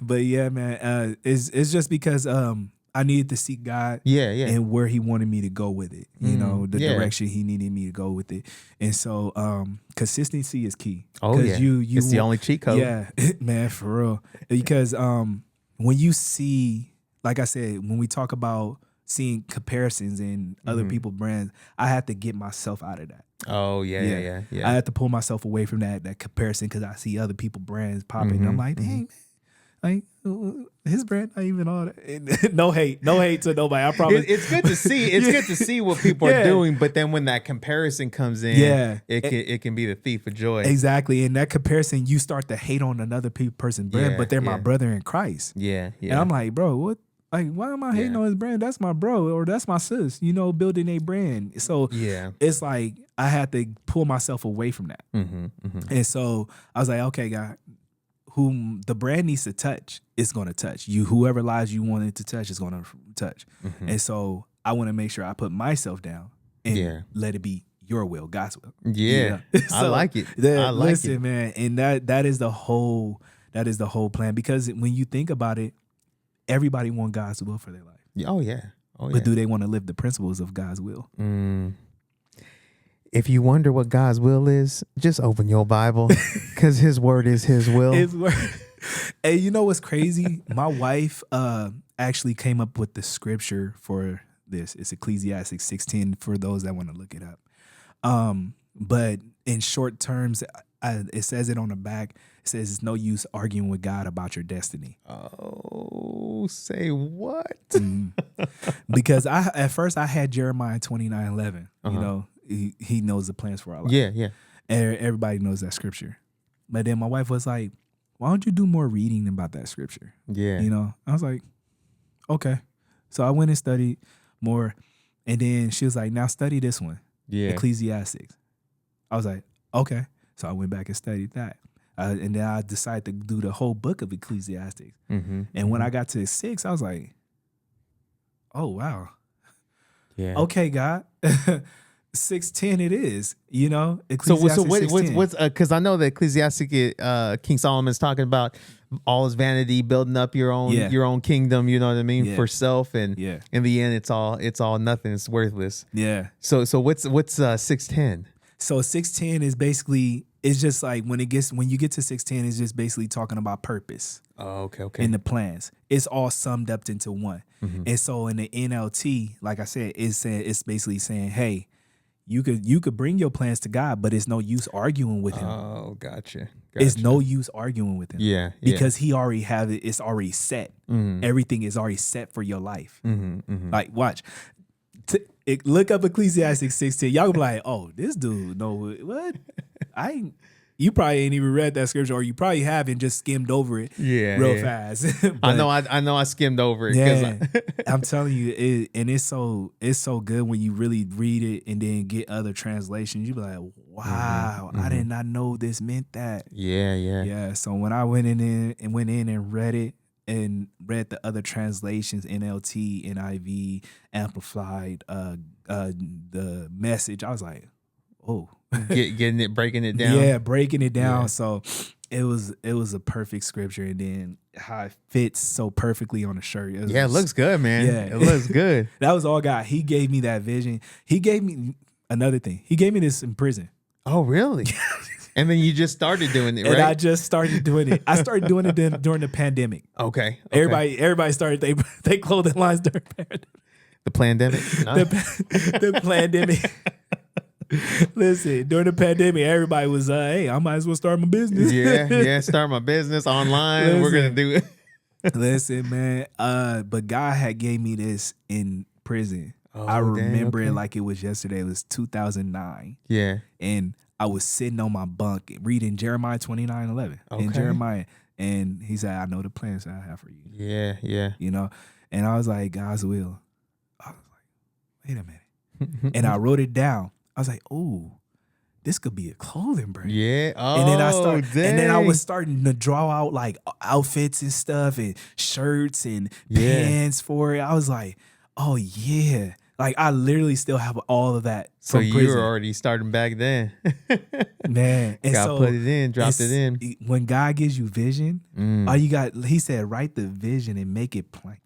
But yeah, man, it's just because I needed to seek God, and where He wanted me to go with it. You know, the direction He needed me to go with it, and so consistency is key. Oh yeah, it's the only cheat code. Yeah, man, for real. Because when you see, like I said, when we talk about seeing comparisons in other people's brands, I have to get myself out of that. Oh yeah. I have to pull myself away from that comparison, because I see other people's brands popping. And I'm like, dang, like, his brand not even all that. No hate to nobody. I promise. It's good to see. It's good to see what people are doing, but then when that comparison comes in, it can be the thief of joy. Exactly. In that comparison, you start to hate on another person's brand, but they're my brother in Christ. Yeah. And I'm like, bro, what? Like, why am I hating on his brand? That's my bro, or that's my sis, you know, building a brand. So it's like I had to pull myself away from that. And so I was like, okay, God, whom the brand needs to touch, it's going to touch. You, whoever lives you want it to touch, is going to touch. And so I want to make sure I put myself down and let it be your will, God's will. Yeah. So, I like it. Listen, man, and that is the whole plan. Because when you think about it, everybody wants God's will for their life. Oh yeah. But do they want to live the principles of God's will? If you wonder what God's will is, just open your Bible, because His word is His will. His word. Hey, you know what's crazy? My wife actually came up with the scripture for this. It's Ecclesiastes 6:10 for those that want to look it up. But in short terms, it says it on the back. It says it's no use arguing with God about your destiny. Oh, say what? Because at first I had Jeremiah 29:11. You know, he knows the plans for our life. Yeah. And everybody knows that scripture. But then my wife was like, why don't you do more reading about that scripture? Yeah. You know, I was like, okay. So I went and studied more. And then she was like, now study this one. Yeah. Ecclesiastes. I was like, okay. So I went back and studied that. And then I decided to do the whole book of Ecclesiastes. And when I got to 6, I was like, oh, wow. Yeah. Okay, God. 6:10 it is, you know. So what's because I know that Ecclesiastes, King Solomon's talking about all his vanity, building up your own kingdom, you know what I mean, for self, and in the end it's all nothing, it's worthless. Yeah. So what's 6:10? So 6:10 is basically, it's just like when you get to 6:10, it's just basically talking about purpose. Oh, okay. In the plans, it's all summed up into one. And so in the NLT, like I said, it's basically saying, hey, you could bring your plans to God, but it's no use arguing with Him. Oh, gotcha. It's no use arguing with Him. Yeah. Because He already have it. It's already set. Everything is already set for your life. Like, watch. Look up Ecclesiastes 6:10. Y'all gonna be like, oh, this dude know what? You probably ain't even read that scripture, or you probably haven't, just skimmed over it real fast. I know I skimmed over it. Yeah, I'm telling you, it's so good when you really read it and then get other translations. You be like, wow, I did not know this meant that. Yeah. So when I went in and read it and read the other translations, NLT, NIV, Amplified, the Message, I was like, oh. breaking it down. Yeah, breaking it down. Yeah. So it was a perfect scripture, and then how it fits so perfectly on the shirt. It looks good, man. Yeah, it looks good. That was all God. He gave me that vision. He gave me another thing. He gave me this in prison. Oh, really? And then you just started doing it, right? And I just started doing it. I started doing it during the pandemic. Okay. Everybody started they clothing lines during the pandemic. The pandemic. Listen, during the pandemic, everybody was, hey, I might as well start my business. Start my business online. We're gonna do it. Listen, man. But God had gave me this in prison. I remember it like it was yesterday. It was 2009. Yeah, and I was sitting on my bunk reading Jeremiah 29:11. In Jeremiah, and he said, "I know the plans that I have for you." Yeah. You know, and I was like, God's will. I was like, wait a minute, and I wrote it down. I was like, "Oh, this could be a clothing brand." Yeah. Oh, and then I was starting to draw out like outfits and stuff and shirts and pants for it. I was like, "Oh yeah!" Like I literally still have all of that. So you were already starting back then, man. And God put it in, dropped it in. When God gives you vision, all you got, He said, write the vision and make it plain.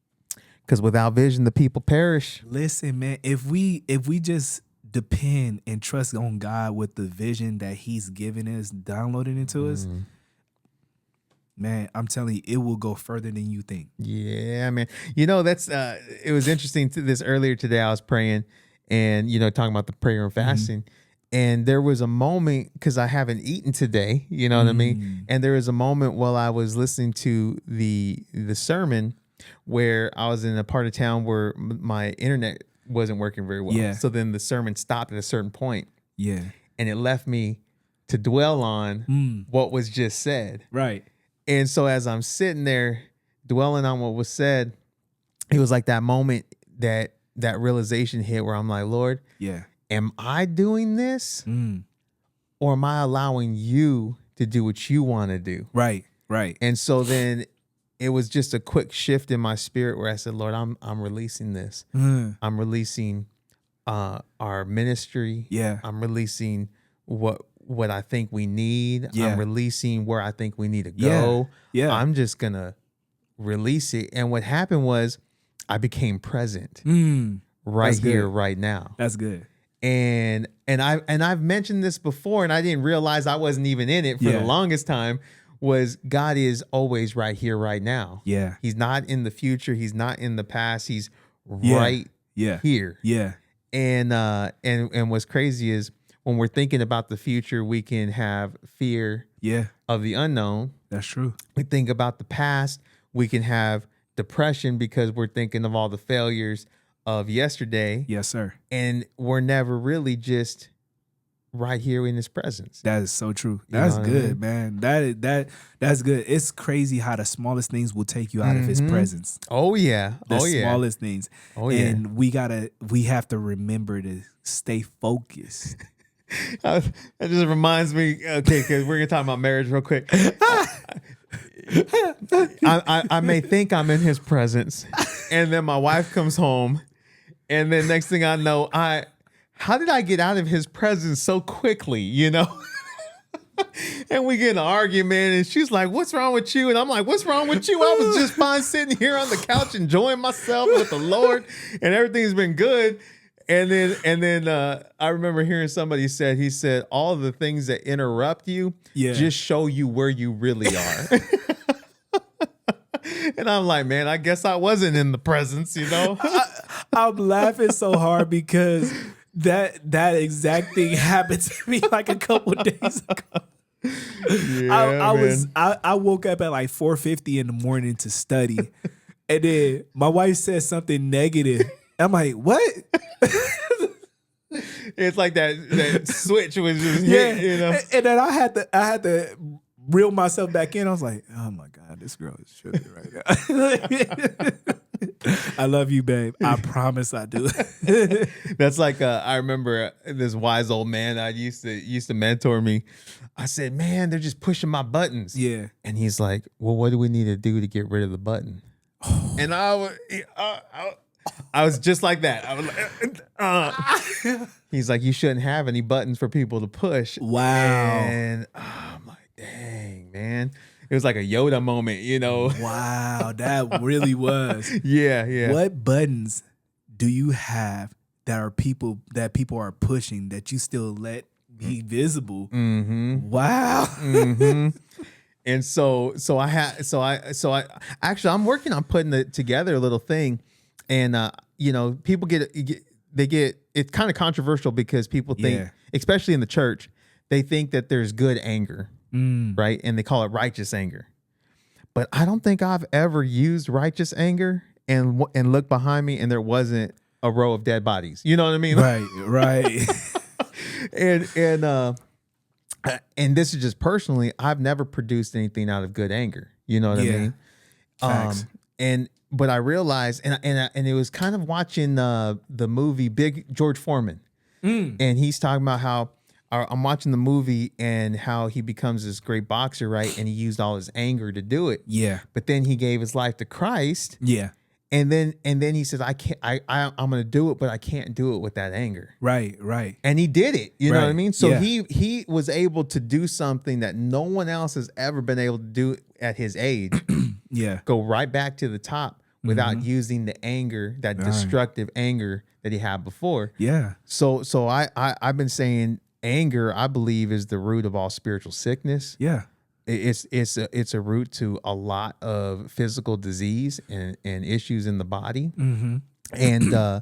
Because without vision, the people perish. Listen, man. If we just depend and trust on God with the vision that He's given us, downloaded into us, man, I'm telling you, it will go further than you think. Yeah, man. That's it was interesting to this earlier today. I was praying and talking about the prayer and fasting. And there was a moment, because I haven't eaten today, you know what I mean? And there was a moment while I was listening to the sermon where I was in a part of town where my internet wasn't working very well. Yeah. So then the sermon stopped at a certain point. Yeah. And it left me to dwell on what was just said. Right. And so as I'm sitting there dwelling on what was said, it was like that moment that realization hit where I'm like, Lord, am I doing this? Or am I allowing you to do what you want to do? Right. And so then it was just a quick shift in my spirit where I said, Lord, I'm releasing this. I'm releasing our ministry. Yeah. I'm releasing what I think we need. Yeah. I'm releasing where I think we need to go. Yeah. I'm just gonna release it. And what happened was I became present right here, right now. That's good. And I've mentioned this before, and I didn't realize I wasn't even in it for the longest time. Was God is always right here, right now. Yeah. He's not in the future. He's not in the past. He's right here. Yeah. And what's crazy is when we're thinking about the future, we can have fear of the unknown. That's true. We think about the past, we can have depression because we're thinking of all the failures of yesterday. Yes, sir. And we're never really just right here in His presence. That is so true. That's good, man. That's good. It's crazy how the smallest things will take you out of His presence. Oh yeah. The smallest things. Oh yeah. And we have to remember to stay focused. That just reminds me, okay, because we're gonna talk about marriage real quick. I may think I'm in His presence, and then my wife comes home, and then next thing I know, how did I get out of His presence so quickly, And we get in an argument, and she's like, "What's wrong with you?" And I'm like, "What's wrong with you? I was just fine sitting here on the couch enjoying myself with the Lord, and everything's been good." And then I remember hearing somebody he said, all the things that interrupt you just show you where you really are. And I'm like, man, I guess I wasn't in the presence, I'm laughing so hard because that exact thing happened to me like a couple days ago. I woke up at like 4:50 in the morning to study, and then my wife said something negative. I'm like, what? It's like that switch was just hit, you know. And then I had to reel myself back in. I was like, oh my God, this girl is sugar right now. I love you, babe. I promise I do. That's like I remember this wise old man that used to mentor me. I said, man, they're just pushing my buttons. Yeah. And he's like, well, what do we need to do to get rid of the button? And I was just like that. I was like, he's like, you shouldn't have any buttons for people to push. Wow. And I'm like, dang, man. It was like a Yoda moment, you know? Wow, that really was. Yeah. What buttons do you have that people are pushing that you still let be visible? Mm-hmm. Wow. Mm-hmm. And so I actually I'm working on putting together a little thing, and people get it's kind of controversial because people think, especially in the church, they think that there's good anger. Right. And they call it righteous anger. But I don't think I've ever used righteous anger and looked behind me and there wasn't a row of dead bodies. You know what I mean? Right. And this is just personally, I've never produced anything out of good anger. You know what I mean? Facts. But I realized, and it was kind of watching the movie Big George Foreman. And he's talking about how I'm watching the movie and how he becomes this great boxer, right? And he used all his anger to do it. Yeah. But then he gave his life to Christ. Yeah. And then he says, I'm going to do it, but I can't do it with that anger. Right. And he did it. You know what I mean? So Yeah. he was able to do something that no one else has ever been able to do at his age. Yeah. Go right back to the top without using the anger, that destructive anger that he had before. Yeah. So I've been saying anger, I believe, is the root of all spiritual sickness. Yeah. It's a root to a lot of physical disease and issues in the body. Mm-hmm.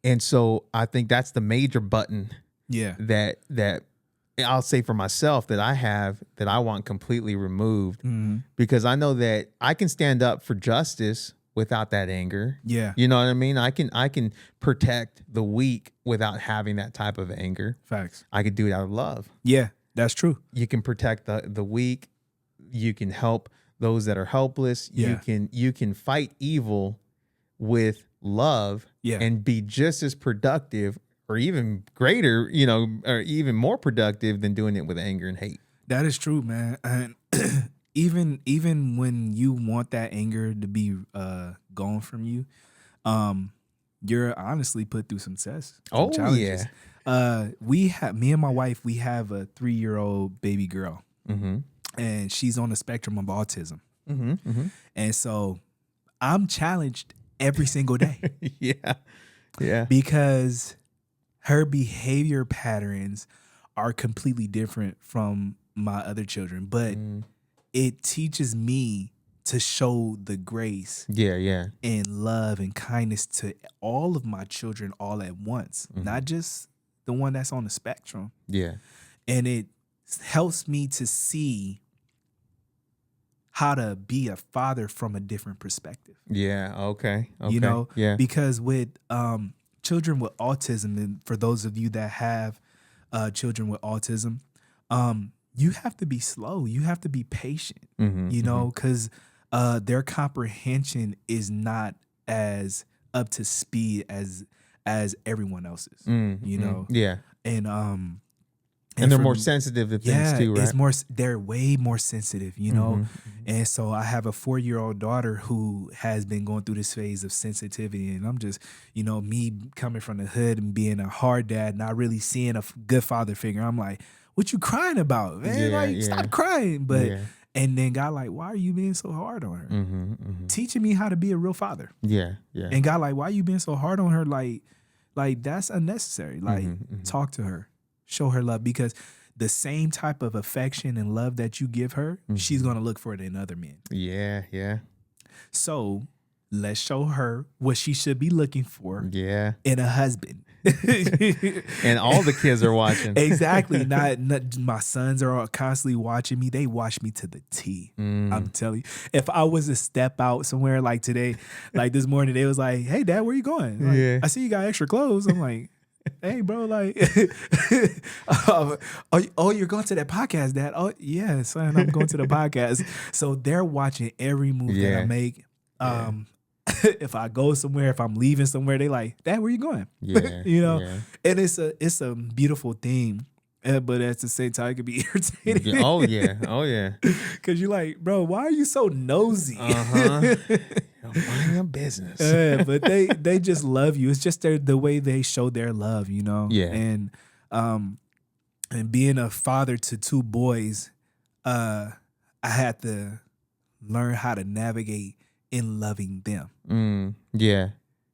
And so I think that's the major button. Yeah. That I'll say for myself that I have that I want completely removed, because I know that I can stand up for justice without that anger. Yeah. You know what I mean? I can protect the weak without having that type of anger. Facts. I could do it out of love. Yeah, that's true. You can protect the weak. You can help those that are helpless. Yeah. You can fight evil with love and be just as productive or even greater, or even more productive than doing it with anger and hate. That is true, man. And even when you want that anger to be gone from you, you're honestly put through some tests. Some challenges. Me and my wife, we have a 3-year-old baby girl. Mm-hmm. And she's on the spectrum of autism. Mm-hmm, mm-hmm. And so I'm challenged every single day. Yeah. Because her behavior patterns are completely different from my other children. But it teaches me to show the grace and love and kindness to all of my children all at once, not just the one that's on the spectrum. Yeah. And it helps me to see how to be a father from a different perspective. Yeah. Okay. Because with children with autism, and for those of you that have children with autism, you have to be slow. You have to be patient, because their comprehension is not as up to speed as everyone else's, Yeah. And they're more sensitive to things too, right? They're way more sensitive, And so I have a 4-year-old daughter who has been going through this phase of sensitivity, and I'm just, me coming from the hood and being a hard dad, not really seeing a good father figure. I'm like, what you crying about, man? Stop crying. But and then God like, why are you being so hard on her? Teaching me how to be a real father. Yeah. And God like, why are you being so hard on her? Like that's unnecessary. Like talk to her. Show her love, because the same type of affection and love that you give her, she's going to look for it in other men. Yeah. So let's show her what she should be looking for in a husband. And all the kids are watching. Exactly. Not my sons are constantly watching me. They watch me to the T. I'm telling you. If I was to step out somewhere like today, like this morning, they was like, hey, Dad, where you going? Like, I see you got extra clothes. I'm like, hey, bro, like, you're going to that podcast, Dad? Oh, yeah, son, I'm going to the podcast. So they're watching every move that I make. If I go somewhere, if I'm leaving somewhere, they like, Dad, where you going? Yeah, you know, yeah. and it's a beautiful thing. But at the same time, it can be irritating. Oh yeah. Because you're like, bro, why are you so nosy? Mind your business. But they just love you. It's just the way they show their love, you know. Yeah. And being a father to two boys, I had to learn how to navigate in loving them. Yeah.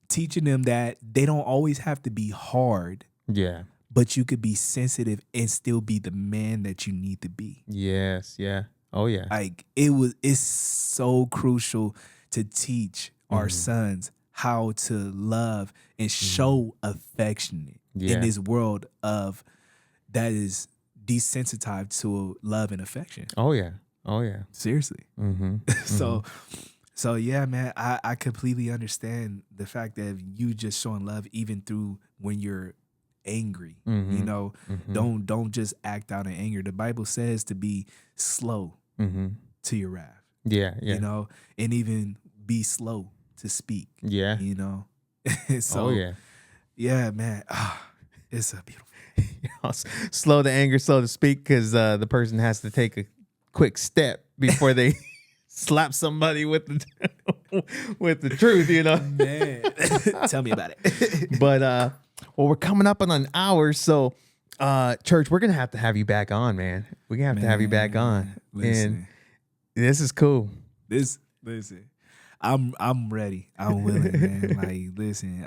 Teaching them that they don't always have to be hard. Yeah. But you could be sensitive and still be the man that you need to be. Yes. Yeah. Oh yeah. Like it's so crucial to teach our sons how to love and show affection in this world of that is desensitized to love and affection. Oh yeah. Oh yeah. Seriously. So yeah, man, I completely understand the fact that you just showing love even through when you're angry. You know, don't just act out in anger. The Bible says to be slow to your wrath. Yeah. You know, and even be slow to speak. Yeah. You know. So yeah, man. It's a beautiful. Slow to anger, slow to speak, because the person has to take a quick step before they slap somebody with the truth, you know. Man, tell me about it. But well, we're coming up on an hour, so Church, we're gonna have to have you back on, man. We're gonna have to have you back on. Listen. And this is cool. Listen. I'm ready. I'm willing, man. Like, listen,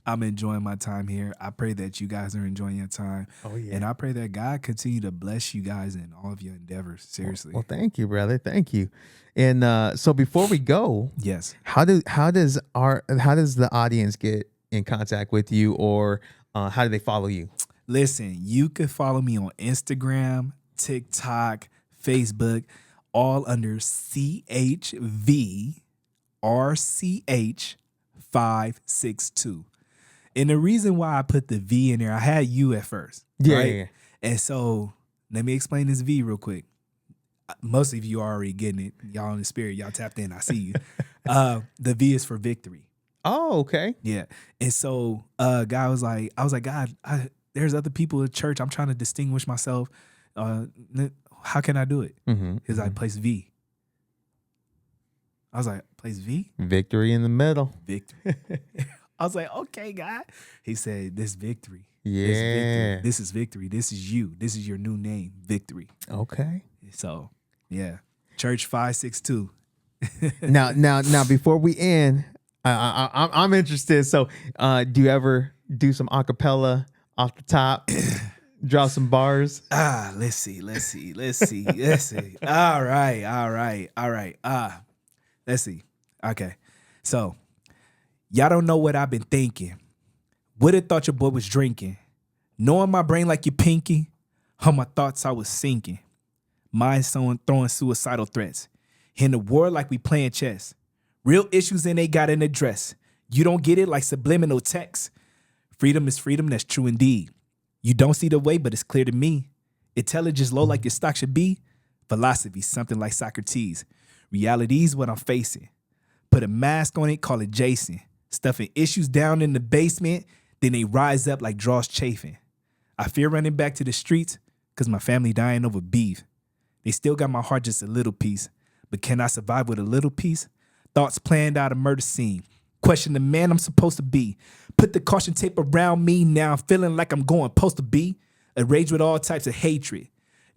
I'm enjoying my time here. I pray that you guys are enjoying your time. Oh yeah. And I pray that God continue to bless you guys in all of your endeavors. Seriously. Well, thank you, brother. Thank you. And so before we go, yes. How does the audience get in contact with you, or how do they follow you? Listen, you could follow me on Instagram, TikTok, Facebook, all under CHVRCH562. And the reason why I put the V in there, I had you at first. Yeah, right? yeah. And so let me explain this V real quick. Most of you are already getting it. Y'all in the spirit. Y'all tapped in. I see you. The V is for victory. Oh, okay. Yeah. And so God I was like, God, there's other people at church. I'm trying to distinguish myself. How can I do it? He's like, place V. I was like, place V? Victory in the middle. Victory. I was like, okay, God. He said, this victory. Yeah. This is victory. This is you. This is your new name, Victory. Okay. So, yeah. Church 562. Now, before we end, I'm interested. So, do you ever do some acapella off the top? Drop some bars? Let's see. All right. Let's see. Okay. So, y'all don't know what I've been thinking. Would have thought your boy was drinking. Knowing my brain like your pinky. How my thoughts I was sinking. Mind someone throwing suicidal threats. In the war like we playing chess. Real issues and they got an address. You don't get it like subliminal text. Freedom is freedom, that's true indeed. You don't see the way, but it's clear to me. Intelligence low like your stock should be. Philosophy, something like Socrates. Reality's what I'm facing. Put a mask on it, call it Jason. Stuffing issues down in the basement, then they rise up like draws chafing. I fear running back to the streets because my family dying over beef. They still got my heart just a little piece. But can I survive with a little piece? Thoughts planned out a murder scene. Question the man I'm supposed to be. Put the caution tape around me. Now I'm feeling like I'm going supposed to be. Enraged with all types of hatred.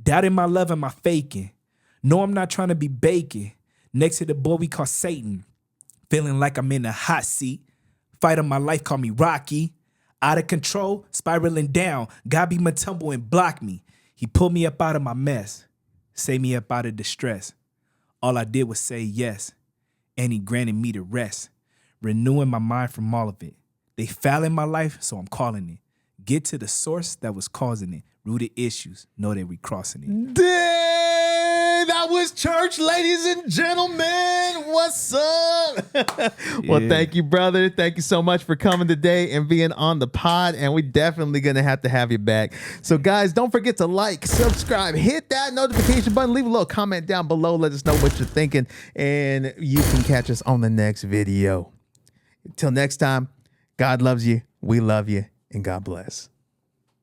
Doubting my love and my faking. No, I'm not trying to be baking. Next to the boy we call Satan. Feeling like I'm in a hot seat. Fight of my life, call me Rocky. Out of control, spiraling down. God be my tumble and block me. He pulled me up out of my mess. Saved me up out of distress. All I did was say yes. And he granted me the rest. Renewing my mind from all of it. They foul in my life, so I'm calling it. Get to the source that was causing it. Rooted issues, know that we crossing it. Dang, that was church, ladies and gentlemen. What's up? Well, thank you, brother. Thank you so much for coming today and being on the pod. And we're definitely going to have you back. So, guys, don't forget to like, subscribe, hit that notification button, leave a little comment down below. Let us know what you're thinking. And you can catch us on the next video. Until next time, God loves you. We love you. And God bless.